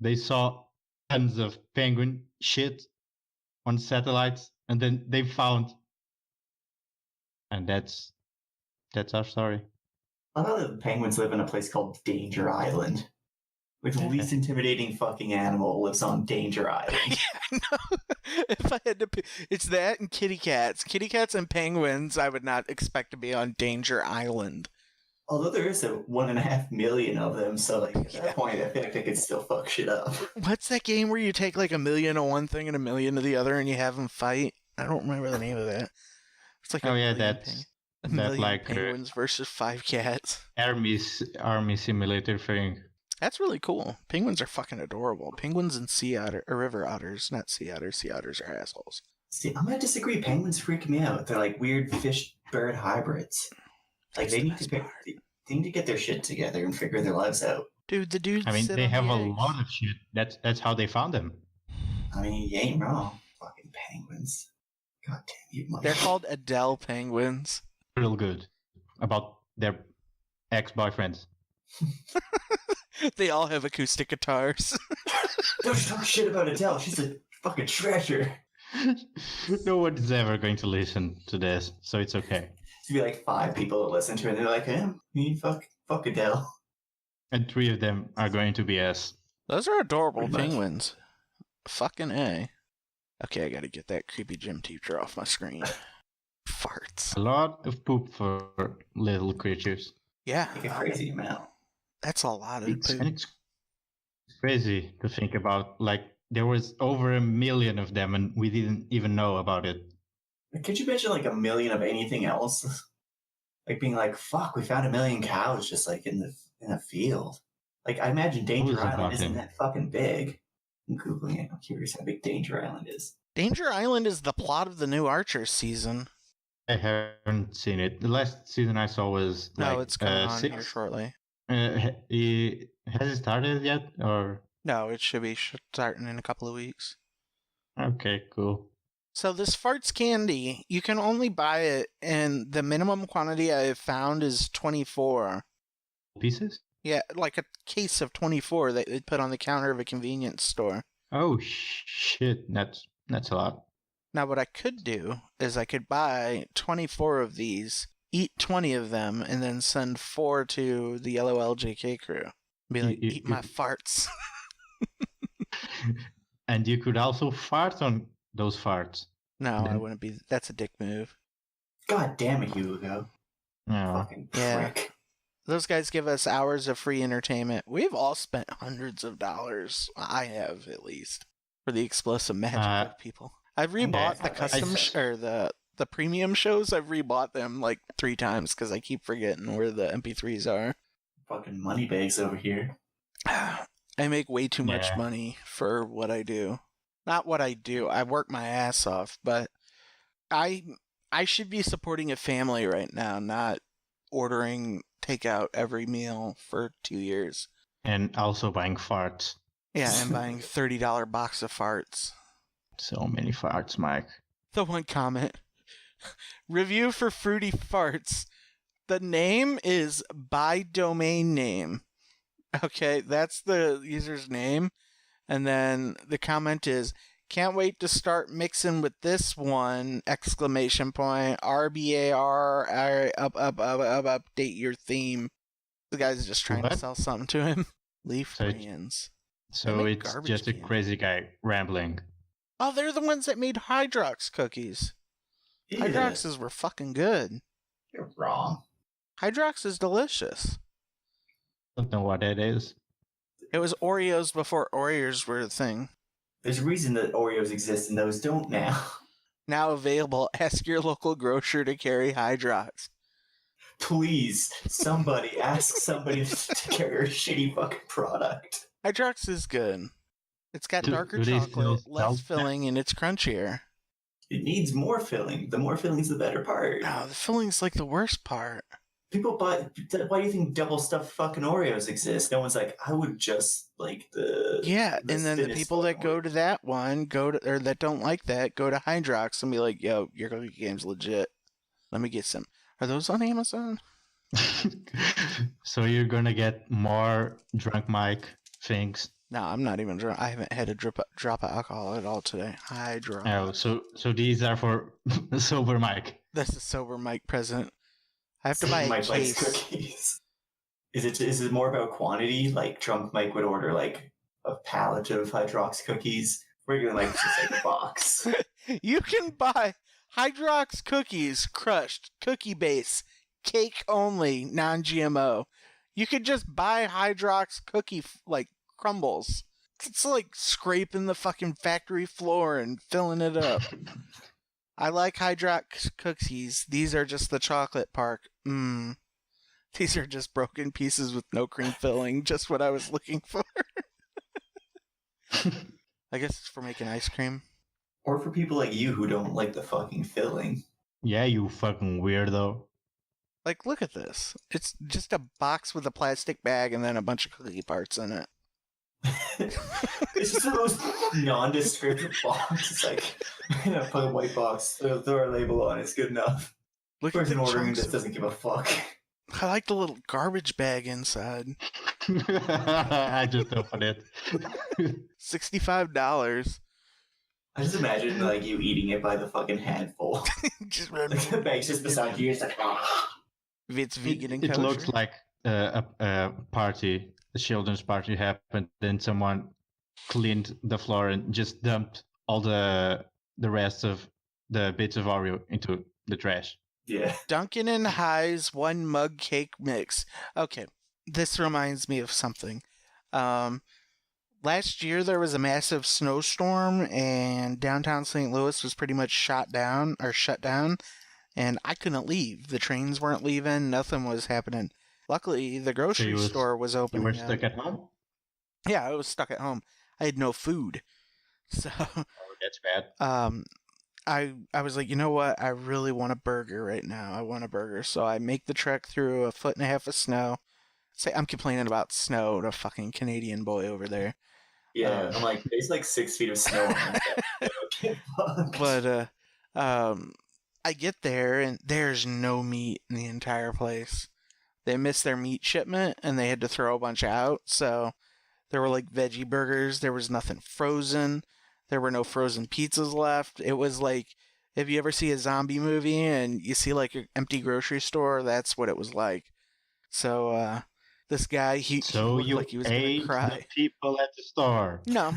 They saw tons of penguin shit on satellites, and then they found, and that's our story. I thought the penguins live in a place called Danger Island. Like the least intimidating fucking animal lives on Danger Island. Yeah, no. If I had to pick, it's that and kitty cats. Kitty cats and penguins I would not expect to be on Danger Island. Although there is 1.5 million of them, so like at Yeah. that point I feel like they could still fuck shit up. What's that game where you take like 1 million of one thing and 1 million of the other and you have them fight? I don't remember the name of that. It's like Oh yeah, 1 million that's a that million like penguins versus 5 cats. army simulator thing. That's really cool. Penguins are fucking adorable. Penguins and sea otter or river otters, not sea otters. Sea otters are assholes. See, I'm gonna disagree. Penguins freak me out. They're like weird fish-bird hybrids. Like That's they the need best to part. they need to get their shit together and figure their lives out. Dude, the dudes I mean, sit they on have the a eggs. lot of shit. That's how they found them. I mean, you ain't wrong. Fucking penguins. God damn you, Mike. They're called Adele penguins. Real good about their ex-boyfriends. They all have acoustic guitars. Don't talk shit about Adele. She's a fucking treasure. No one is ever going to listen to this, so it's okay. To be like 5 people that listen to it, and they're like, fuck Adele. And 3 of them are going to be us. Those are adorable Pretty much. penguins. Fucking A. Okay, I gotta get that creepy gym teacher off my screen. Farts. A lot of poop for little creatures. Yeah, Like a crazy amount. that's a lot of It's, poop. and it's crazy to think about. Like, there was over 1 million of them, and we didn't even know about it. Could you imagine like 1 million of anything else? Like being like, fuck, we found 1 million cows just like in the field. Like I imagine Danger What was Island about isn't him? that fucking big. I'm Googling it. I'm curious how big Danger Island is. Danger Island is the plot of the new Archer season. I haven't seen it. The last season I saw was like No, it's coming on 6. here shortly. Has it started yet? Or No, it should be starting in a couple of weeks. okay, cool. So this farts candy, you can only buy it, and the minimum quantity I have found is 24. Pieces? Yeah, like a case of 24 that they put on the counter of a convenience store. Oh shit, that's a lot. Now, what I could do is I could buy 24 of these, eat 20 of them, and then send 4 to the yellow LJK crew. Be like, You- eat my farts. And you could also fart on those farts. No, I Then- wouldn't be. That's a dick move. God damn it, Hugo. No. Fucking Yeah. prick. Those guys give us hours of free entertainment. We've all spent hundreds of dollars. I have, at least, for the explosive magic of people. I've rebought the I custom said- or the premium shows. I've rebought them like 3 times because I keep forgetting where the MP3s are. Fucking money bags over here. I make way too much Yeah. money for what I do. Not what I do. I work my ass off, but I should be supporting a family right now, not ordering takeout every meal for 2 years. And also buying farts. Yeah, and buying $30 box of farts. So many farts, Mike. The one comment. Review for Fruity Farts. The name is by domain name. Okay, that's the user's name. And then the comment is, can't wait to start mixing with this one! Exclamation point. RBAR update your theme. The guy's just trying to What? sell something to him. Leaf So brands. So make it's garbage just a cans. crazy guy rambling. Oh, they're the ones that made Hydrox cookies. Yeah, Hydroxes were fucking good. you're wrong. Hydrox is delicious. Don't know what that is. It was Oreos before Oreos were a thing. There's a reason that Oreos exist and those don't now. Now available, ask your local grocer to carry Hydrox. Please, somebody ask somebody to carry a shitty fucking product. Hydrox is good. It's got Do- darker do they chocolate, still less sell that? filling, and it's crunchier. It needs more filling. The more filling's the better part. No, the filling's like the worst part. People buy. Why do you think double stuffed fucking Oreos exist? No one's like, I would just like the. Yeah, the and then the thinnest people that fucking go Oreo. to that one or that don't like that go to Hydrox and be like, "Yo, your cookie game's legit. Let me get some." Are those on Amazon? So you're gonna get more drunk Mike things. No, I'm not even drunk. I haven't had a drop of alcohol at all today. Hydrox. Oh, so these are for sober Mike. That's a sober Mike present. I have to buy a Mike likes case. cookies. Is it more about quantity? Like drunk Mike would order like a pallet of Hydrox cookies. Regular Mike just like a box. You can buy Hydrox cookies, crushed, cookie base, cake only, non-GMO. You could just buy Hydrox cookie like crumbles. It's like scraping the fucking factory floor and filling it up. I like Hydrox cookies. These are just the chocolate part. These are just broken pieces with no cream filling. Just what I was looking for. I guess it's for making ice cream. Or for people like you who don't like the fucking filling. Yeah, you fucking weirdo. Like, look at this. It's just a box with a plastic bag and then a bunch of cookie parts in it. It's just the most nondescript box. It's like, I'm gonna put a white box, throw a label on, it's good enough. Look at Person the ordering chunks. this doesn't give a fuck. I like the little garbage bag inside. I just opened it. $65. I just imagine like you eating it by the fucking handful. Just Like the bag's just beside you, it's like, ah. if it's vegan and It kosher. looks like a party, a children's party happened. Then someone cleaned the floor and just dumped all the rest of the bits of Oreo into the trash. Yeah. Dunkin' and High's one mug cake mix. Okay, this reminds me of something. Last year there was a massive snowstorm and downtown St. Louis was pretty much shut down, and I couldn't leave. The trains weren't leaving, nothing was happening. Luckily, the grocery store was open. You were stuck at home? Yeah, I was stuck at home. I had no food. So Oh, that's bad. I was like, you know what? I really want a burger right now. I want a burger. So I make the trek through 1.5 feet of snow. Say I'm complaining about snow to fucking Canadian boy over there. Yeah, I'm like, there's like 6 feet of snow on that. Okay, fuck. But I get there and there's no meat in the entire place. They missed their meat shipment and they had to throw a bunch out. So there were like veggie burgers. There was nothing frozen. There were no frozen pizzas left. It was like, if you ever see a zombie movie and you see like an empty grocery store, that's what it was like. So this guy, he looked you like he was gonna ate cry. the people at the store. No.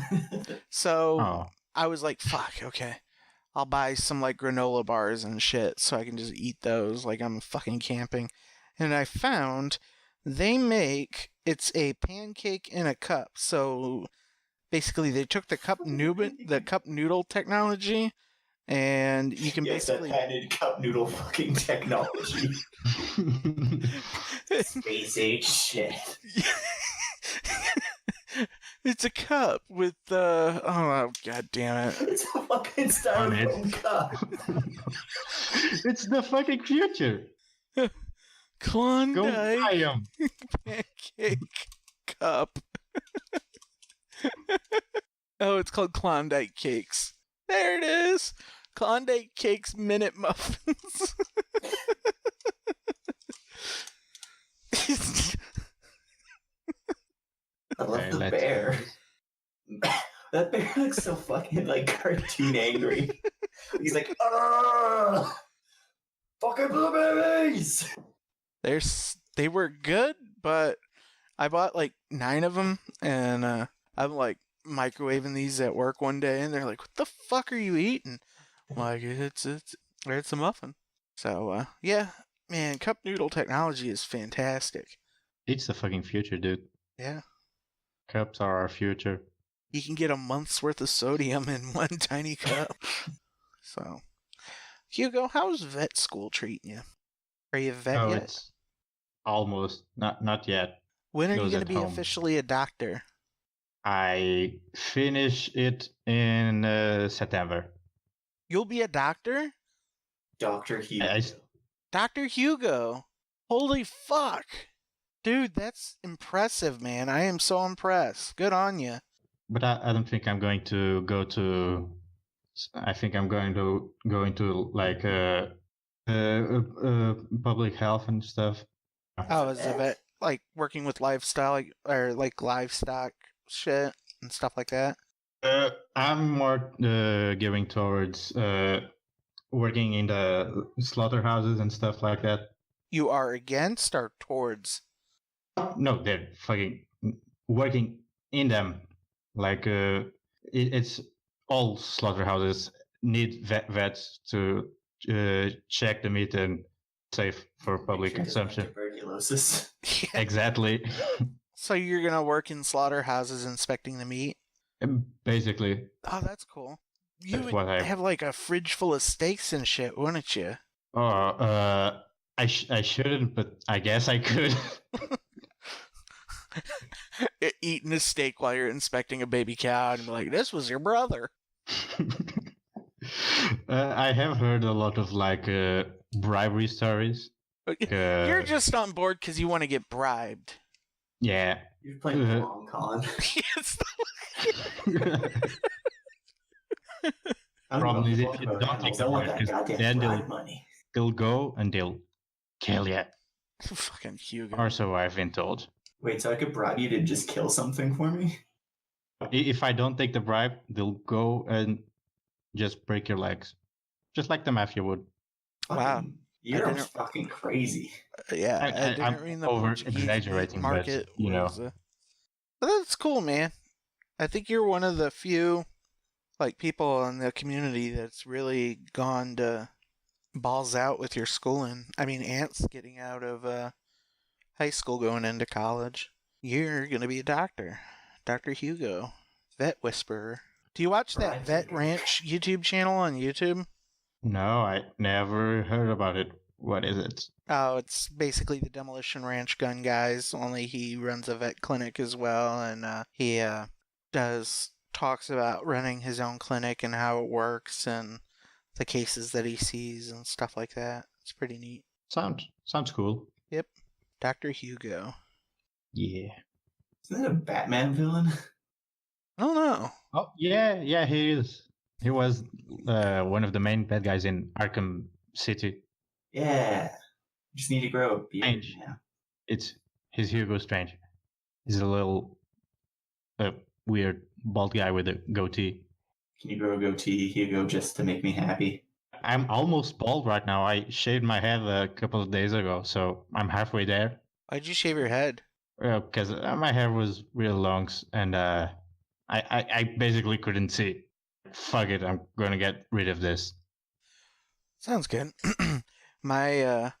So Oh, I was like, fuck, okay. I'll buy some like granola bars and shit so I can just eat those like I'm fucking camping. And I found it's a pancake in a cup. So basically they took the cup noodle technology and you can Yes, basically that patented cup noodle fucking technology. Space age shit. it's a cup with oh god damn it. It's a fucking styrofoam cup. It's the fucking future. Go Klondike buy 'em. pancake cup. Oh, it's called Klondike Cakes. There it is. Klondike Cakes Minute Muffins. I love Okay, the let's- bear. That bear looks so fucking like cartoon angry. He's like, ah, fucking blueberries. They were good, but I bought like 9 of them, and I'm like microwaving these at work one day, and they're like, "What the fuck are you eating?" I'm like, it's a muffin. So yeah, man, cup noodle technology is fantastic. It's the fucking future, dude. Yeah, Cups are our future. you can get a month's worth of sodium in one tiny cup. So, Hugo, how's vet school treating you? Are you a vet Oh, yet? it's almost not yet. When are you goes going to at be home. officially a doctor? I finish it in September. You'll be a doctor? Dr. Hugo. Dr. Hugo. Holy fuck. Dude, that's impressive, man. I am so impressed. Good on you. But I don't think I'm going to go to. I think I'm going to go into like public health and stuff. Oh, is a vet like working with livestock or like livestock shit and stuff like that? I'm more gearing towards working in the slaughterhouses and stuff like that. You are against or towards? No, they're fucking working in them. Like it's all slaughterhouses need vets to check the meat and safe for public consumption. Tuberculosis. Exactly. So you're gonna work in slaughterhouses inspecting the meat? Basically. Oh, that's cool. You That's would what I have like a fridge full of steaks and shit, wouldn't you? Oh, I shouldn't, but I guess I could. Eating a steak while you're inspecting a baby cow and be like, this was your brother. I have heard a lot of like bribery stories. You're just on board because you want to get bribed. Yeah. You're playing the long con. Problem is if you don't take the want bribe, that goddamn then bribe money. they'll go and they'll kill you. Fucking Hugo. Or so I've been told. Wait, so I could bribe you to just kill something for me? If I don't take the bribe, they'll go and just break your legs. Just like the mafia would. Wow. You're fucking crazy. Yeah, I didn't I'm read the over Portuguese exaggerating, market but you know. But that's cool, man. I think you're one of the few like people in the community that's really gone to balls out with your schooling. I mean, Ant's getting out of high school going into college. You're gonna be a doctor. Dr. Hugo. Vet Whisperer. Do you watch that Vet Ranch YouTube channel on YouTube? No, I never heard about it. What is it? Oh, it's basically the Demolition Ranch gun guys, only he runs a vet clinic as well, and he talks about running his own clinic and how it works and the cases that he sees and stuff like that. It's pretty neat. Sounds cool. Yep. Dr. Hugo. Yeah. Isn't that a Batman villain? I don't know. Oh, yeah, he is. He was one of the main bad guys in Arkham City. Yeah. Just need to grow a beard. Strange. He's Hugo Strange. He's a little weird bald guy with a goatee. Can you grow a goatee, Hugo, just to make me happy? I'm almost bald right now. I shaved my head a couple of days ago, so I'm halfway there. Why'd you shave your head? Because my hair was real long, and I basically couldn't see. Fuck it, I'm gonna get rid of this. Sounds good. I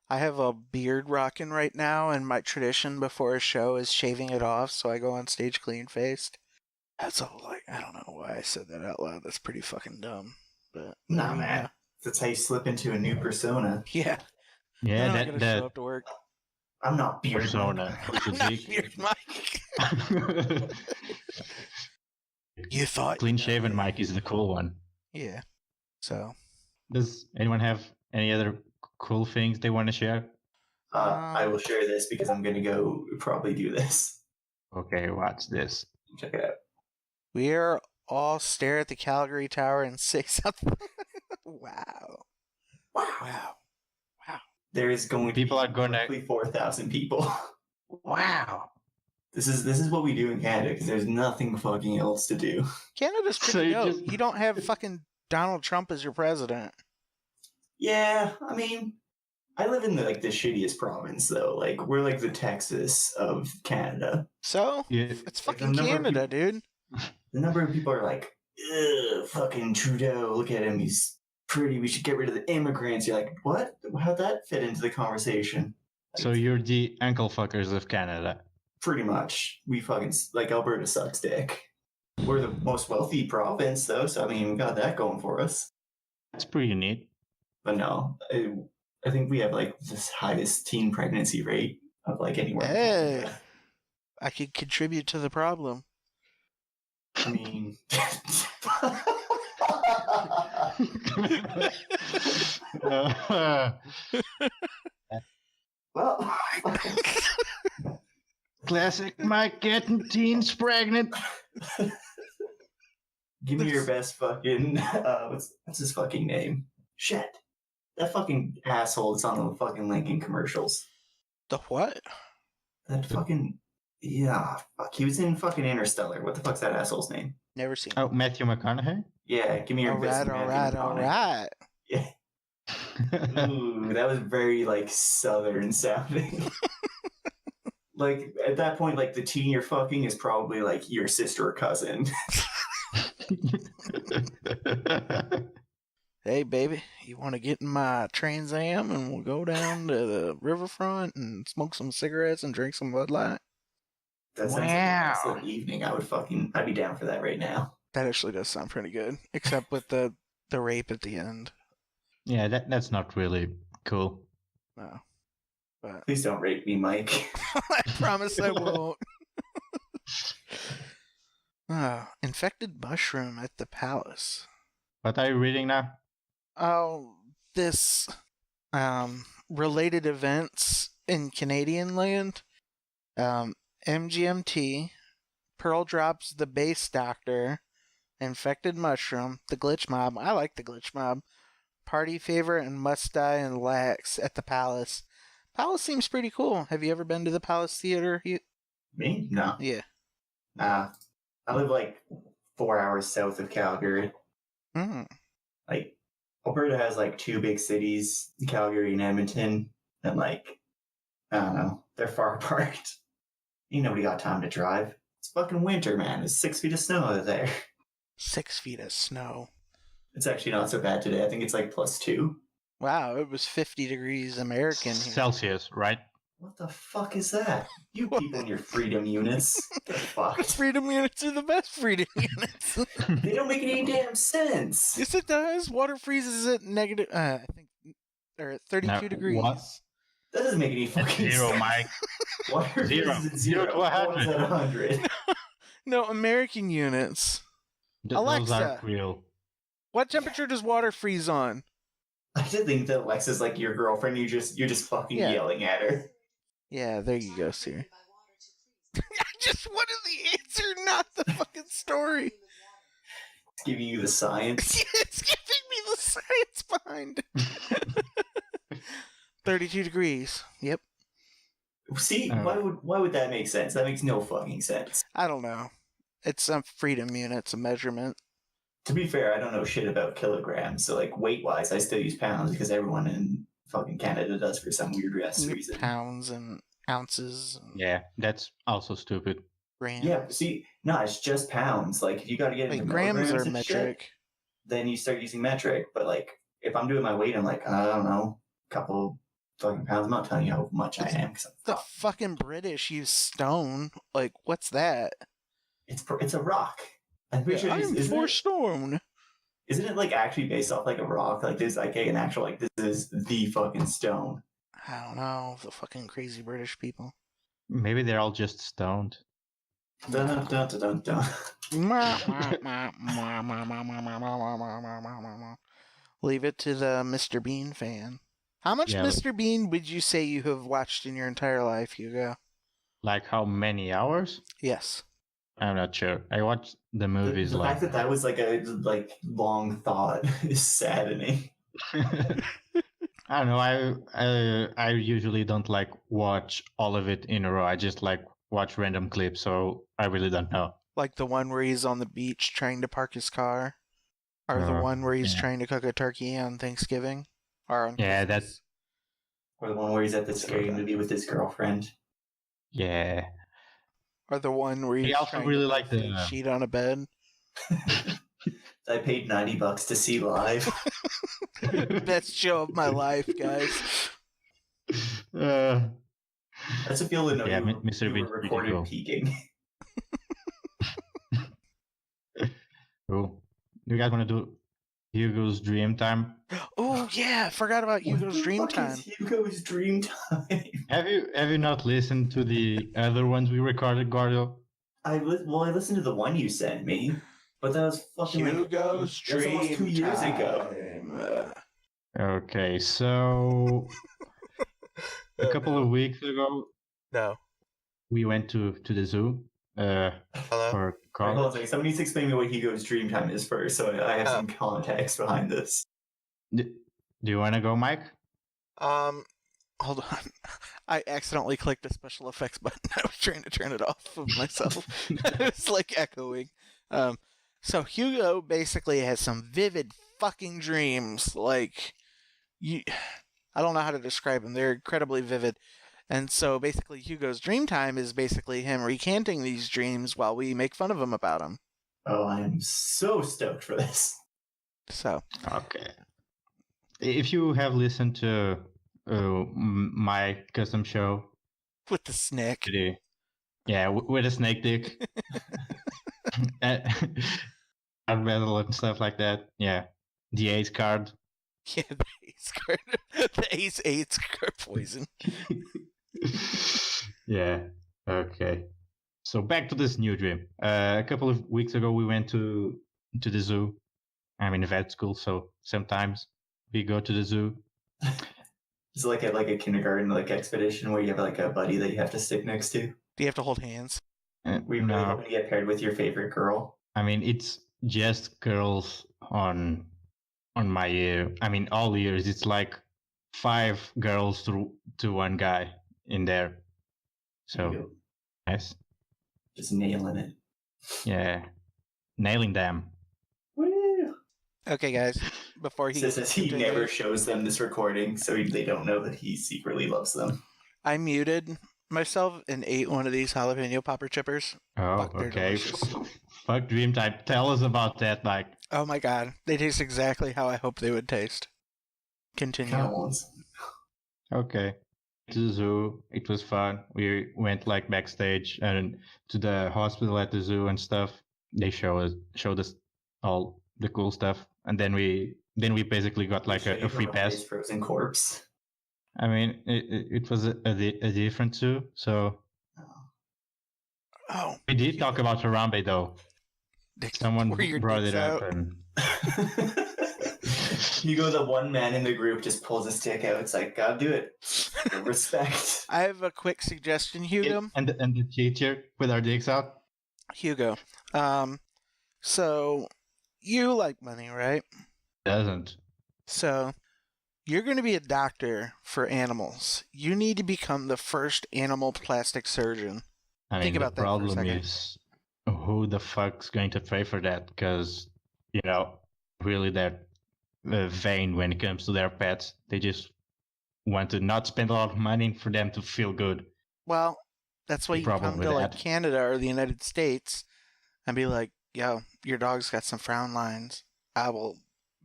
have a beard rocking right now, and my tradition before a show is shaving it off, so I go on stage clean faced. That's all. Like, I don't know why I said that out loud. That's pretty fucking dumb. But nah, man, that's how you slip into a new persona. Yeah. Yeah, I'm not gonna show up to work. I'm not beard persona. I'm not beard Mike. You thought clean shaven Mike is the cool one. Yeah. So. Does anyone have any other cool things they want to share? I will share this because I'm gonna go probably do this. Okay, watch this. Check it out. We're all stare at the Calgary Tower and say something. Wow. There is going people to are going roughly 4,000 people. Wow. This is what we do in Canada because there's nothing fucking else to do. Canada's pretty dope. You don't have fucking Donald Trump as your president. Yeah, I mean, I live in the shittiest province though. Like we're like the Texas of Canada. So yeah. It's fucking Canada, dude. The number of people are like, ugh, fucking Trudeau. Look at him. He's pretty. We should get rid of the immigrants. You're like, what? How'd that fit into the conversation? So you're the ankle fuckers of Canada. Pretty much. We fucking Alberta sucks dick. We're the most wealthy province though, so I mean we got that going for us. That's pretty neat. But no, I think we have the highest teen pregnancy rate of anywhere. Hey, I could contribute to the problem. I mean, Well, Classic Mike getting teens pregnant. give me your best fucking. What's his fucking name? Shit. That fucking asshole that's on the fucking Lincoln commercials. The what? That fucking. Yeah, fuck. He was in fucking Interstellar. What the fuck's that asshole's name? Never seen. Oh, Matthew McConaughey? Yeah, give me your best. All right. Yeah. Ooh, that was very like southern sounding. Like at that point, like the teen you're fucking is probably like your sister or cousin. Hey, baby, you want to get in my Trans Am and we'll go down to the riverfront and smoke some cigarettes and drink some Bud Light? That sounds like an excellent evening. I'd be down for that right now. That actually does sound pretty good, except with the rape at the end. Yeah, that's not really cool. No. But Please don't rape me, Mike. I promise I won't. Infected mushroom at the palace. What are you reading now? Oh, this related events in Canadian land. MGMT, Pearl drops the base doctor, infected mushroom, the glitch mob. I like the glitch mob. Party favor and must die and lax at the palace. Palace seems pretty cool. Have you ever been to the Palace Theater? Me? No. Yeah. I live like 4 hours south of Calgary. Mm. Like Alberta has like two big cities, Calgary and Edmonton, and like I don't know, they're far apart. Ain't nobody got time to drive. It's fucking winter, man. There's 6 feet of snow out there. 6 feet of snow. It's actually not so bad today. I think it's like +2. Wow, it was 50 degrees American here. Celsius, right? What the fuck is that? You people in your freedom units. Get fucked. Freedom units are the best freedom units. They don't make any damn sense. Yes, it does. Water freezes at negative, I think, or at 32 degrees. What? That doesn't make any fucking Zero, sense. Mike. Water Zero. is at 0 to 100. One's at 100. No, American units. Those Alexa. aren't real. What temperature does water freeze on? I did think that Alexa's like your girlfriend. You're just fucking Yeah. yelling at her. Yeah, there you go, Siri. I just wanted the answer, not the fucking story. It's giving you the science. It's giving me the science behind it. 32 degrees. Yep. See, why would that make sense? That makes no fucking sense. I don't know. It's some freedom units, a measurement. To be fair, I don't know shit about kilograms, so like weight wise, I still use pounds because everyone in fucking Canada does for some weird ass reason. Pounds and ounces. And Yeah, that's also stupid. grams. Yeah, see, no, it's just pounds. Like if you got to get into Like grams milligrams are and metric. shit, then you start using metric. But like if I'm doing my weight, I'm like I don't know, a couple fucking pounds. I'm not telling you how much I am because The fucking British use stone. Like, what's that? it's a rock. I'm pretty sure. I'm for stone. Isn't it like actually based off like a rock? Like there's like an actual like this is the fucking stone. I don't know. The fucking crazy British people. Maybe they're all just stoned. Dun, dun, dun, dun, dun. Leave it to the Mr. Bean fan. How much Yeah, Mr. Bean would you say you have watched in your entire life, Hugo? Like how many hours? Yes. I'm not sure. I watched the movies The like fact that that was like a long thought is saddening. I don't know. I usually don't like watch all of it in a row. I just like watch random clips, so I really don't know. Like the one where he's on the beach trying to park his car? Or the one where he's yeah. trying to cook a turkey on Thanksgiving? Or on Yeah, Christmas? that's Or the one where he's at the scary movie with his girlfriend. yeah. Or the one where he's I also trying really to like put a the sheet on a bed? I paid $90 to see live. Best show of my life, guys. That's a feel to know Yeah, you, Mr. you Bean's were pretty recorded cool. peaking. Cool. You guys want to do Hugo's dream time? Oh yeah, I forgot about What Hugo's the Dream fuck Time. is Hugo's dream time. Have you not listened to the other ones we recorded, Gordo? I listened to the one you sent me, but that was fucking Hugo's that's almost 2 years ago. Time. Okay, so a couple of weeks ago, No. we went to the zoo Hello? for Wait, hold on a college. second. Somebody needs to explain me what Hugo's dream time is first, so I have some context behind this. Do you want to go, Mike? Hold on. I accidentally clicked the special effects button. I was trying to turn it off of myself. It's like echoing. So Hugo basically has some vivid fucking dreams. Like, I don't know how to describe them. They're incredibly vivid. And so basically Hugo's dream time is basically him recanting these dreams while we make fun of him about them. Oh, I'm so stoked for this. So. Okay. If you have listened to my custom show With the snake. with a snake dick, art battle and stuff like that. Yeah, the ace card. Yeah, the ace card. The ace card poison. Yeah. Okay. So back to this new dream. A couple of weeks ago, we went to the zoo. I'm in vet school, so sometimes we go to the zoo. It's like a kindergarten expedition where you have a buddy that you have to stick next to. Do you have to hold hands? We really hoping to get paired with your favorite girl. I mean, it's just girls on my year. I mean, all years. It's like 5 girls to 1 guy in there. So, yes. Just nailing it. Yeah. Nailing them. Woo! Okay, guys. Before he says he never shows them this recording, so they don't know that he secretly loves them. I muted myself and ate one of these jalapeno popper chippers. Oh, Fuck, they're okay. delicious. Fuck Dreamtime. Tell us about that, Mike. Oh my god. They taste exactly how I hoped they would taste. Continue. Okay. To the zoo. It was fun. We went backstage and to the hospital at the zoo and stuff. They showed us all the cool stuff, and then we basically got a free pass. Frozen corpse. I mean, it was a different zoo, so. Oh. We did talk about Harambe though. Someone brought it up, and Hugo, the one man in the group, just pulls his stick out. It's like, gotta do it. Respect. I have a quick suggestion, Hugo. And the teacher with our dicks out. Hugo. So you like money, right? Doesn't. So you're going to be a doctor for animals. You need to become the first animal plastic surgeon. Think about that for a second. The problem is, who the fuck's going to pay for that? Because, really they're vain when it comes to their pets. They just want to not spend a lot of money for them to feel good. Well, that's why you come to Canada or the United States and be like, yo, your dog's got some frown lines. I will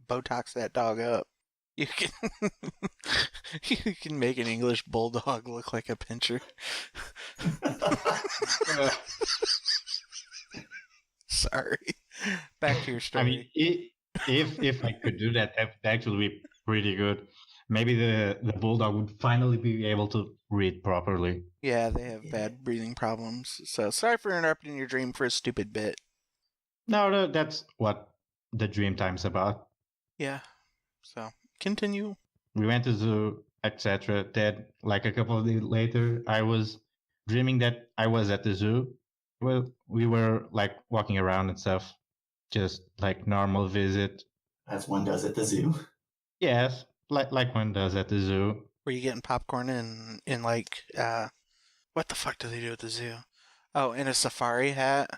Botox that dog up. You can make an English bulldog look like a pincher. Sorry. Back to your story. I mean, if I could do that, that would actually be pretty good. Maybe the bulldog would finally be able to read properly. Yeah, they have bad breathing problems. So sorry for interrupting your dream for a stupid bit. No, that's what the dream time's about. Yeah. So continue. We went to the zoo, etc. Then, a couple of days later, I was dreaming that I was at the zoo. Well, we were walking around and stuff, just normal visit. As one does at the zoo. Yes, like one does at the zoo. Were you getting popcorn in what the fuck do they do at the zoo? Oh, in a safari hat?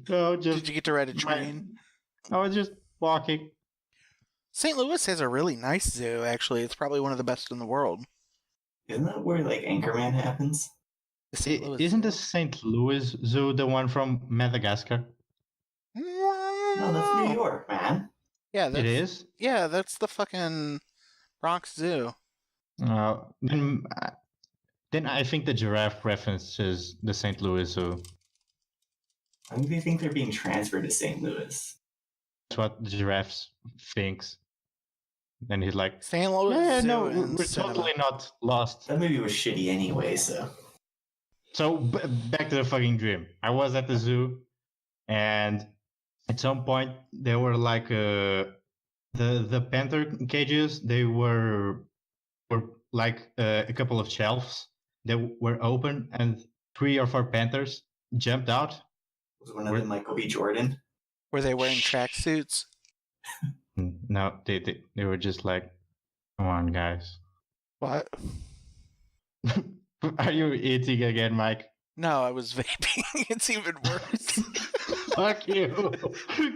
No, Did you get to ride a train? I was just walking. St. Louis has a really nice zoo, actually. It's probably one of the best in the world. Isn't that where Anchorman happens? Isn't the St. Louis Zoo the one from Madagascar? No, that's New York, man. Yeah, it is. Yeah, that's the fucking Bronx Zoo. Then I think the giraffe references the St. Louis Zoo. Why do you think they're being transferred to St. Louis? That's what the giraffe thinks. And he's like, St. Louis yeah, Zoo no, we're totally not lost. That movie was shitty anyway, so. So back to the fucking dream. I was at the zoo, and at some point there were like the panther cages. They were like a couple of shelves that were open, and 3 or 4 panthers jumped out. Was one of them Michael B. Jordan? Were they wearing tracksuits? No, they were just like, come on, guys. What? Are you eating again, Mike? No, I was vaping. It's even worse. Fuck you.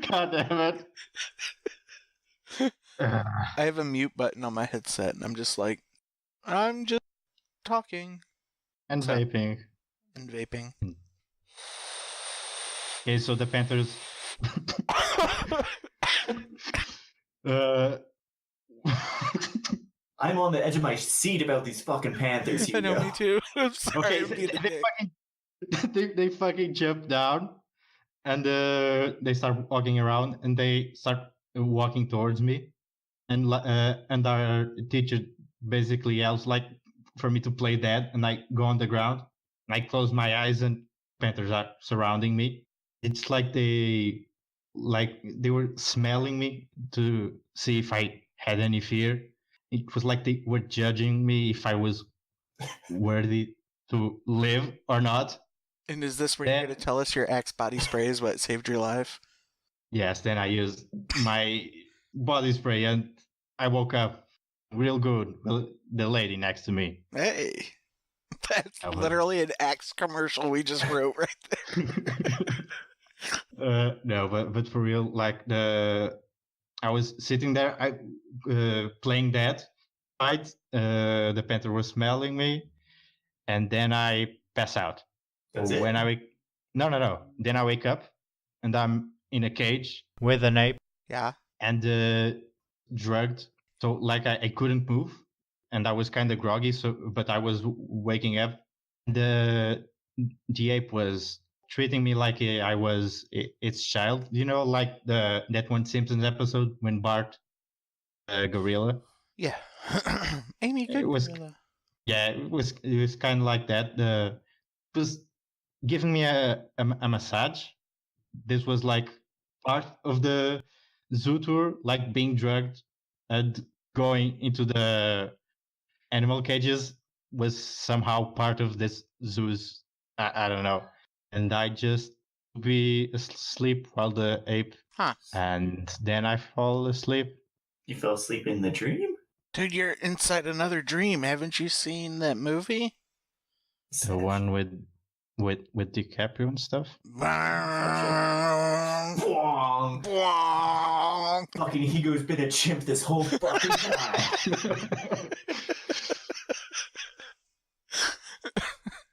God damn it. I have a mute button on my headset, and I'm just talking And So- vaping. and vaping. Okay, so the panthers. uh, I'm on the edge of my seat about these fucking Panthers, I know, Hugo. me too. I'm sorry. okay, I'm being a dick. they fucking jump down, and they start walking around, and they start walking towards me, and our teacher basically yells like for me to play dead, and I go on the ground, and I close my eyes, and panthers are surrounding me. It's like they were smelling me to see if I had any fear. It was like they were judging me if I was worthy to live or not. And is this where you're going to tell us your Axe body spray is what saved your life? Yes, then I used my body spray, and I woke up real good. The lady next to me. Hey, that's That was- literally an Axe commercial we just wrote right there. No, but for real, like I was sitting there, playing dead. Right, the panther was smelling me, and then I pass out. That's it. When I wake, no. Then I wake up, and I'm in a cage With an ape. Yeah. and drugged. So like I couldn't move, and I was kind of groggy. But I was waking up. The ape was treating me like I was its child. You know, like that one Simpsons episode when Bart, gorilla. Yeah. Amy, It good was- gorilla. Yeah, it was kind of like that. It was giving me a massage. This was like part of the zoo tour, like being drugged and going into the animal cages was somehow part of this zoo's. I don't know. And I just be asleep while the ape, Huh. and then I fall asleep. You fell asleep in the dream? Dude, you're inside another dream. Haven't you seen that movie? The one with DiCaprio and stuff. Bwong. Bwong. Fucking Hugo's been a chimp this whole fucking time.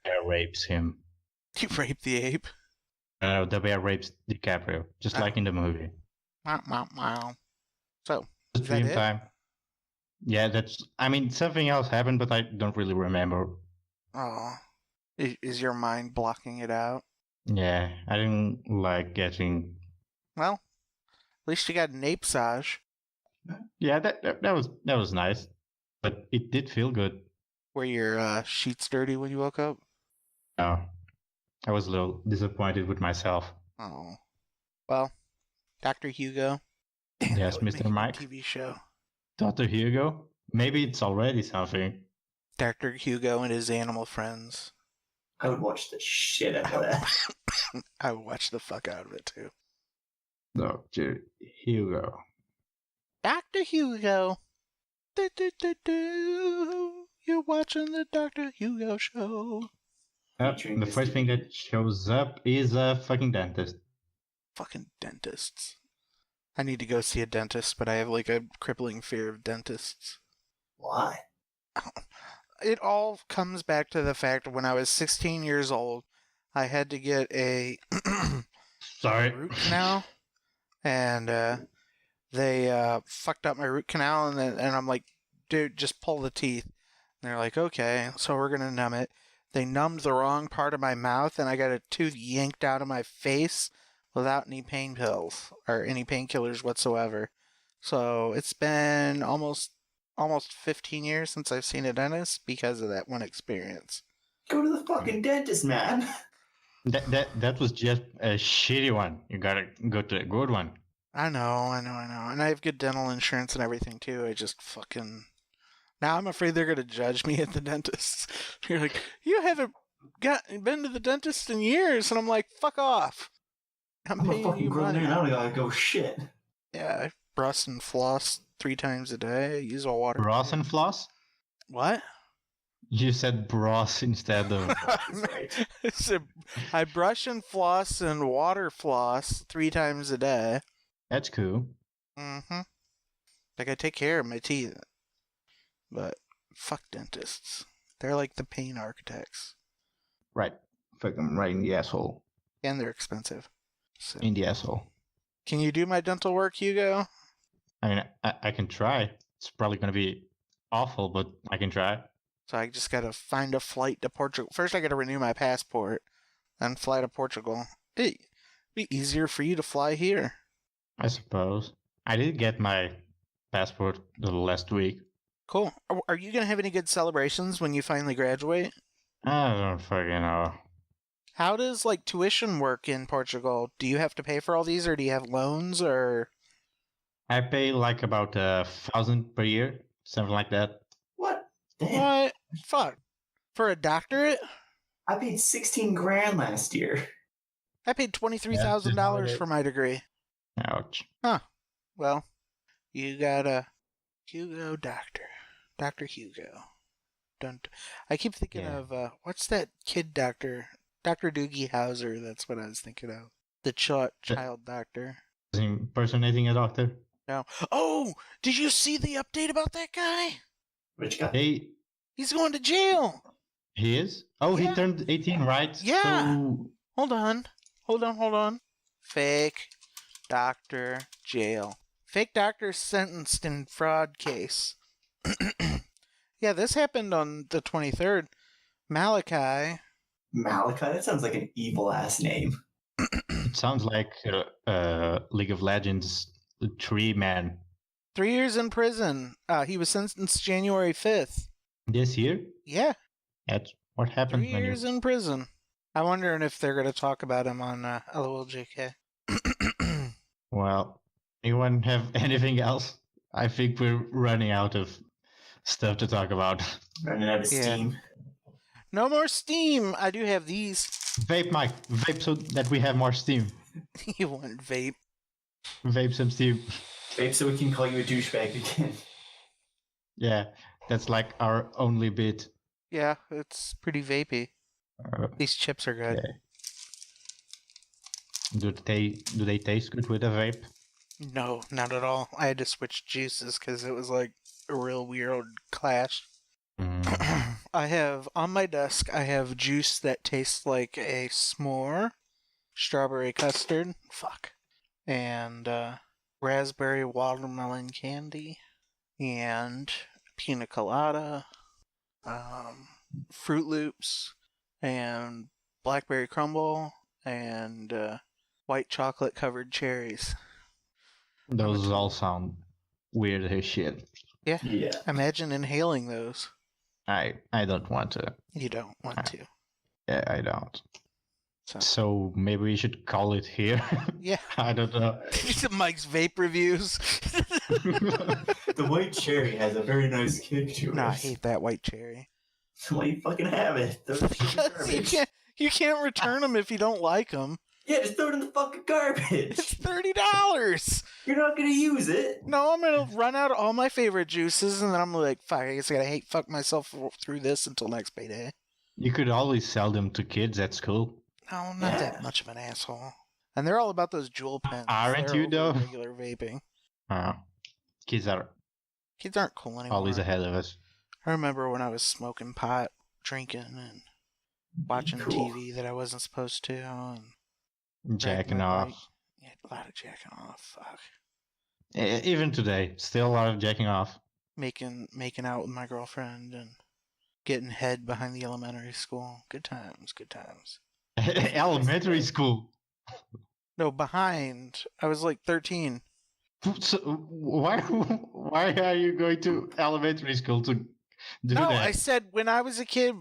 Bear rapes him. You raped the ape. The bear rapes DiCaprio, just like in the movie. Wow, wow, wow. So, It's is that dream it? time. Yeah, I mean, something else happened, but I don't really remember. Oh. Is your mind blocking it out? Yeah, I didn't like getting. Well, at least you got an ape massage. Yeah, that was nice, but it did feel good. Were your sheets dirty when you woke up? No, I was a little disappointed with myself. Oh. Well, Dr. Hugo. Damn, Yes, that would Mr. make a Mike. TV show. Dr. Hugo, maybe it's already something. Dr. Hugo and his animal friends. I would watch the shit out of that. I would watch the fuck out of it too. Dr. Hugo. Dr. Hugo. Do, do, do, do. You're watching the Dr. Hugo show. Featuring The first Mr. thing that shows up is a fucking dentist. Fucking dentists. I need to go see a dentist, but I have like a crippling fear of dentists. Why? It all comes back to the fact when I was 16 years old, I had to get a Sorry. root canal, and they fucked up my root canal, and I'm like, dude, just pull the teeth. And they're like, okay, so we're gonna numb it. They numbed the wrong part of my mouth, and I got a tooth yanked out of my face without any pain pills or any painkillers whatsoever. So it's been almost 15 years since I've seen a dentist because of that one experience. Go to the fucking dentist, man. That was just a shitty one. You gotta go to a good one. I know. And I have good dental insurance and everything too. I just fucking. Now I'm afraid they're going to judge me at the dentist. You're like, you haven't been to the dentist in years. And I'm like, fuck off. I'm a paying fucking you grown money. man. I don't gotta go shit. Yeah, I brush and floss 3 times a day. I use all water. Bros and floss? What? You said bros instead of. That's right. I said, I brush and floss and water floss 3 times a day. That's cool. Mm-hmm. Like, I take care of my teeth. But fuck dentists. They're like the pain architects. Right. Fucking right in the asshole. And they're expensive. So. In the asshole. Can you do my dental work, Hugo? I mean, I can try. It's probably going to be awful, but I can try. So I just gotta find a flight to Portugal. First, I gotta renew my passport, then fly to Portugal. It'd be easier for you to fly here. I suppose. I did get my passport the last week. Cool. Are you gonna have any good celebrations when you finally graduate? I don't fucking know. How does like tuition work in Portugal? Do you have to pay for all these, or do you have loans, or? I pay like about 1,000 per year, something like that. What? Damn. What? Fuck. For a doctorate? I paid 16 grand last year. I paid $23,000 for my degree. Ouch. Well, you got a Hugo doctor. Dr. Hugo. I keep thinking Yeah. of, what's that kid doctor? Dr. Doogie Howser, that's what I was thinking of. The child doctor. Is he impersonating a doctor? No. Oh, did you see the update about that guy? Which guy? Hey, He's going to jail. he is? Oh, Yeah. he turned 18, right? Yeah. So, Hold on. Fake doctor jail. Fake doctor sentenced in fraud case. Yeah, this happened on the 23rd. Malachi. Malachi? That sounds like an evil ass name. it sounds like League of Legends 3 man. 3 years in prison. He was sentenced January 5th. This year? Yeah, That's what 3 happened when years you. in prison. I'm wondering if they're going to talk about him on LOLJK. Well, anyone have anything else? I think we're running out of stuff to talk about. Running out of Yeah. steam. No more Steam. I do have these. Vape, Mike. Vape so that we have more steam. You want vape? Vape some steam. Babe, so we can call you a douchebag again. Yeah, that's like our only bit. Yeah, it's pretty vapey. These chips are good. Yeah. Do they taste good with a vape? No, not at all. I had to switch juices because it was like a real weird clash. Mm. I have on my desk. I have juice that tastes like a s'more, strawberry custard. Fuck, and raspberry watermelon candy, and pina colada, Fruit Loops, and blackberry crumble, and white chocolate covered cherries. Those all sound weird as shit. Yeah. Yeah. Imagine inhaling those. I don't want to. You don't want to. Yeah, I don't. So, So maybe we should call it here. yeah. I don't know. Mike's vape reviews. The white cherry has a very nice kick to it. No, I hate that white cherry. Why you fucking have it? Throw it in the Because garbage. you can't return them if you don't like them. Yeah, just throw it in the fucking garbage. It's $30. You're not gonna use it. No, I'm gonna run out of all my favorite juices, and then I'm like, fuck, I guess I gotta fuck myself through this until next payday. You could always sell them to kids at school. No, I'm not Yeah. that much of an asshole. And they're all about those jewel pens. Aren't They're you, over though? Regular vaping. Kids are Kids aren't cool anymore. always ahead of us. I remember when I was smoking pot, drinking, and watching Cool. TV that I wasn't supposed to, and Jacking my off. bike. Yeah, a lot of jacking off. Fuck. Even today, still a lot of jacking off. Making out with my girlfriend and getting head behind the elementary school. Good times, good times. Elementary school. No, behind. I was like 13. So why are you going to elementary school to do No, that? I said when I was a kid,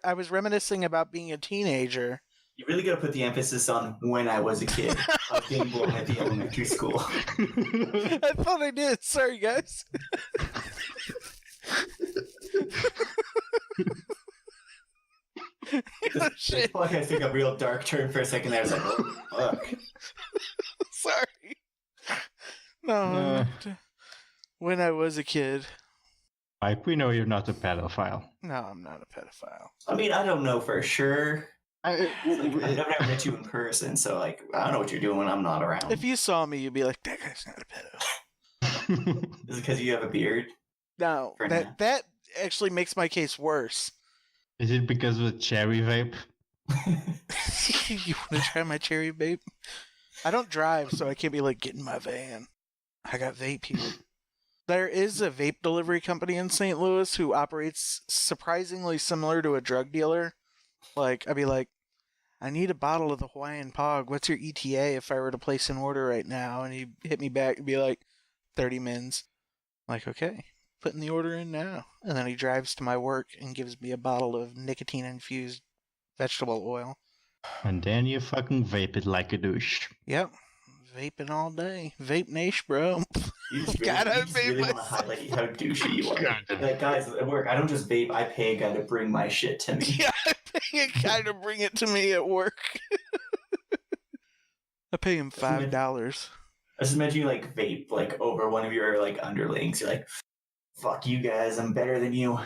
I was reminiscing about being a teenager. You really got to put the emphasis on when I was a kid. I was getting born at the elementary school. I thought I did. Sorry, guys. This podcast took a real dark turn for a second there. I was like, oh, fuck. Sorry. No. When I was a kid. Mike, we know you're not a pedophile. No, I'm not a pedophile. I mean, I don't know for sure. I, I've never met you in person, so like, I don't know what you're doing when I'm not around. If you saw me, you'd be like, that guy's not a pedo. Is it because you have a beard? No, that actually makes my case worse. Is it because of the cherry vape? You want to try my cherry vape? I don't drive, so I can't be like, get in my van. I got vape here. There is a vape delivery company in St. Louis who operates surprisingly similar to a drug dealer. Like, I'd be like, I need a bottle of the Hawaiian Pog. What's your ETA if I were to place an order right now? And he'd hit me back and be like, 30 mins. I'm like, okay, putting the order in now. And then he drives to my work and gives me a bottle of nicotine-infused vegetable oil. And then you fucking vape it like a douche. Yep. Vaping all day. Vape Nation, bro. You just really want to highlight how douchey you are. Like, guys, at work, I don't just vape. I pay a guy to bring my shit to me. Yeah, I pay a guy to bring it to me at work. I pay him $5. I just imagine you, like, vape, like, over one of your, like, underlings. You're like, fuck you guys, I'm better than you.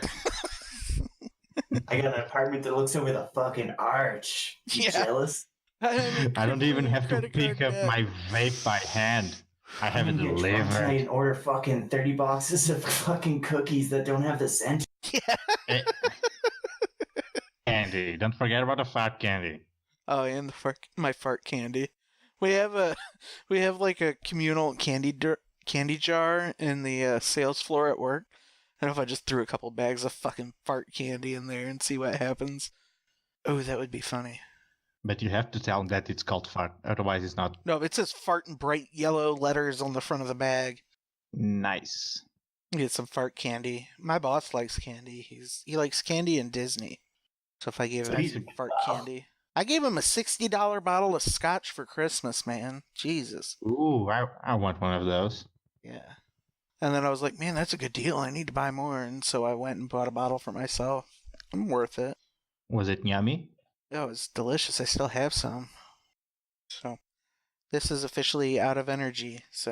I got an apartment that looks over the fucking arch. You jealous? I don't even have to pick up my vape by hand. I have it delivered. Tonight and order fucking 30 boxes of fucking cookies that don't have the scent. Yeah. Candy. Don't forget about the fart candy. Oh, and my fart candy. We have like a communal candy jar in the sales floor at work. I don't know if I just threw a couple bags of fucking fart candy in there and see what happens. Oh, that would be funny. But you have to tell them that it's called fart, otherwise it's not. No, it says fart in bright yellow letters on the front of the bag. Nice. Get some fart candy. My boss likes candy. He likes candy and Disney. So if I gave him some fart candy. I gave him a $60 bottle of scotch for Christmas, man. Jesus. Ooh, I want one of those. Yeah. And then I was like, man, that's a good deal. I need to buy more. And so I went and bought a bottle for myself. I'm worth it. Was it yummy? Oh, it's delicious. I still have some. So, this is officially out of energy. So,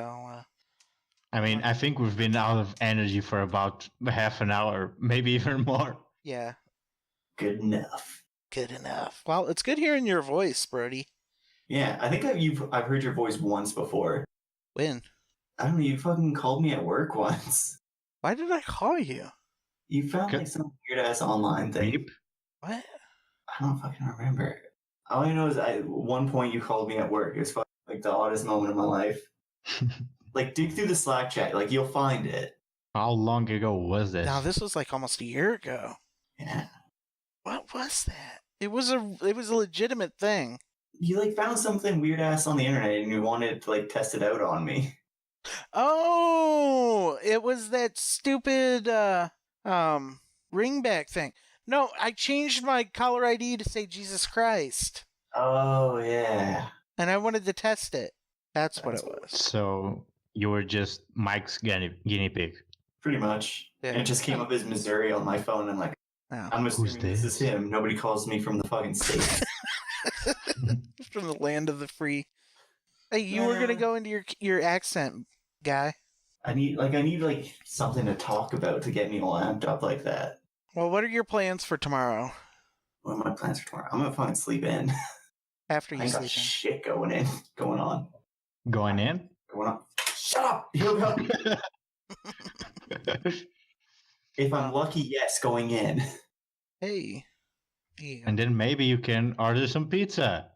I mean, I think we've been out of energy for about half an hour, maybe even more. Yeah. Good enough. Good enough. Well, it's good hearing your voice, Brody. Yeah, I think I've heard your voice once before. When? I don't know, you fucking called me at work once. Why did I call you? You found like some weird-ass online thing. Beep. What? I don't fucking remember. All I know is at one point you called me at work. It was fucking, like the oddest moment of my life. Like, dig through the Slack chat. Like, you'll find it. How long ago was this? Now, this was like almost a year ago. Yeah. What was that? It was a legitimate thing. You like found something weird ass on the internet and you wanted to like test it out on me. Oh, it was that stupid ringback thing. No, I changed my caller ID to say Jesus Christ. Oh yeah. And I wanted to test it. That's what it was. So you were just Mike's guinea pig. Pretty much. Yeah. And it just came up as Missouri on my phone. I'm like, Oh. I'm assuming this is him. Nobody calls me from the fucking States. From the land of the free. Hey, you were gonna go into your accent, guy. I need something to talk about to get me all amped up like that. Well, what are your plans for tomorrow? What are my plans for tomorrow? I'm gonna fucking sleep in. After I you ain't sleep got in. shit going on. Going in? Going on. Shut up, Hugo. If I'm lucky, yes, going in. Hey. Yeah. And then maybe you can order some pizza.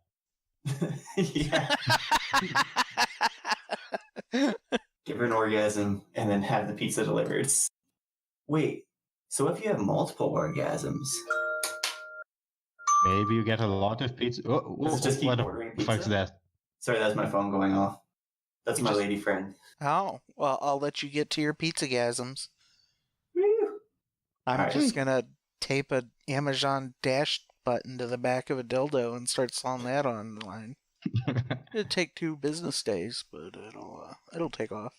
Yeah. Give her an orgasm and then have the pizza delivered. Wait, so if you have multiple orgasms, maybe you get a lot of pizza. just keep what ordering the pizza? fuck's that? Sorry, that's my phone going off. That's my lady friend. Oh, well, I'll let you get to your pizza-gasms. Woo. I'm Alright. just gonna tape a Amazon Dash button to the back of a dildo and start selling that online. It'd take 2 business days, but it'll take off.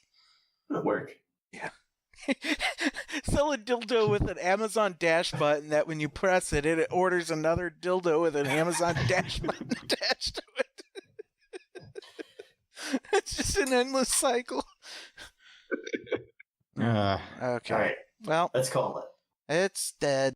It'll work. Yeah. Sell a dildo with an Amazon Dash button that when you press it, it orders another dildo with an Amazon Dash button attached to it. It's just an endless cycle. Uh, Okay. All right, Well, let's call it. it's dead.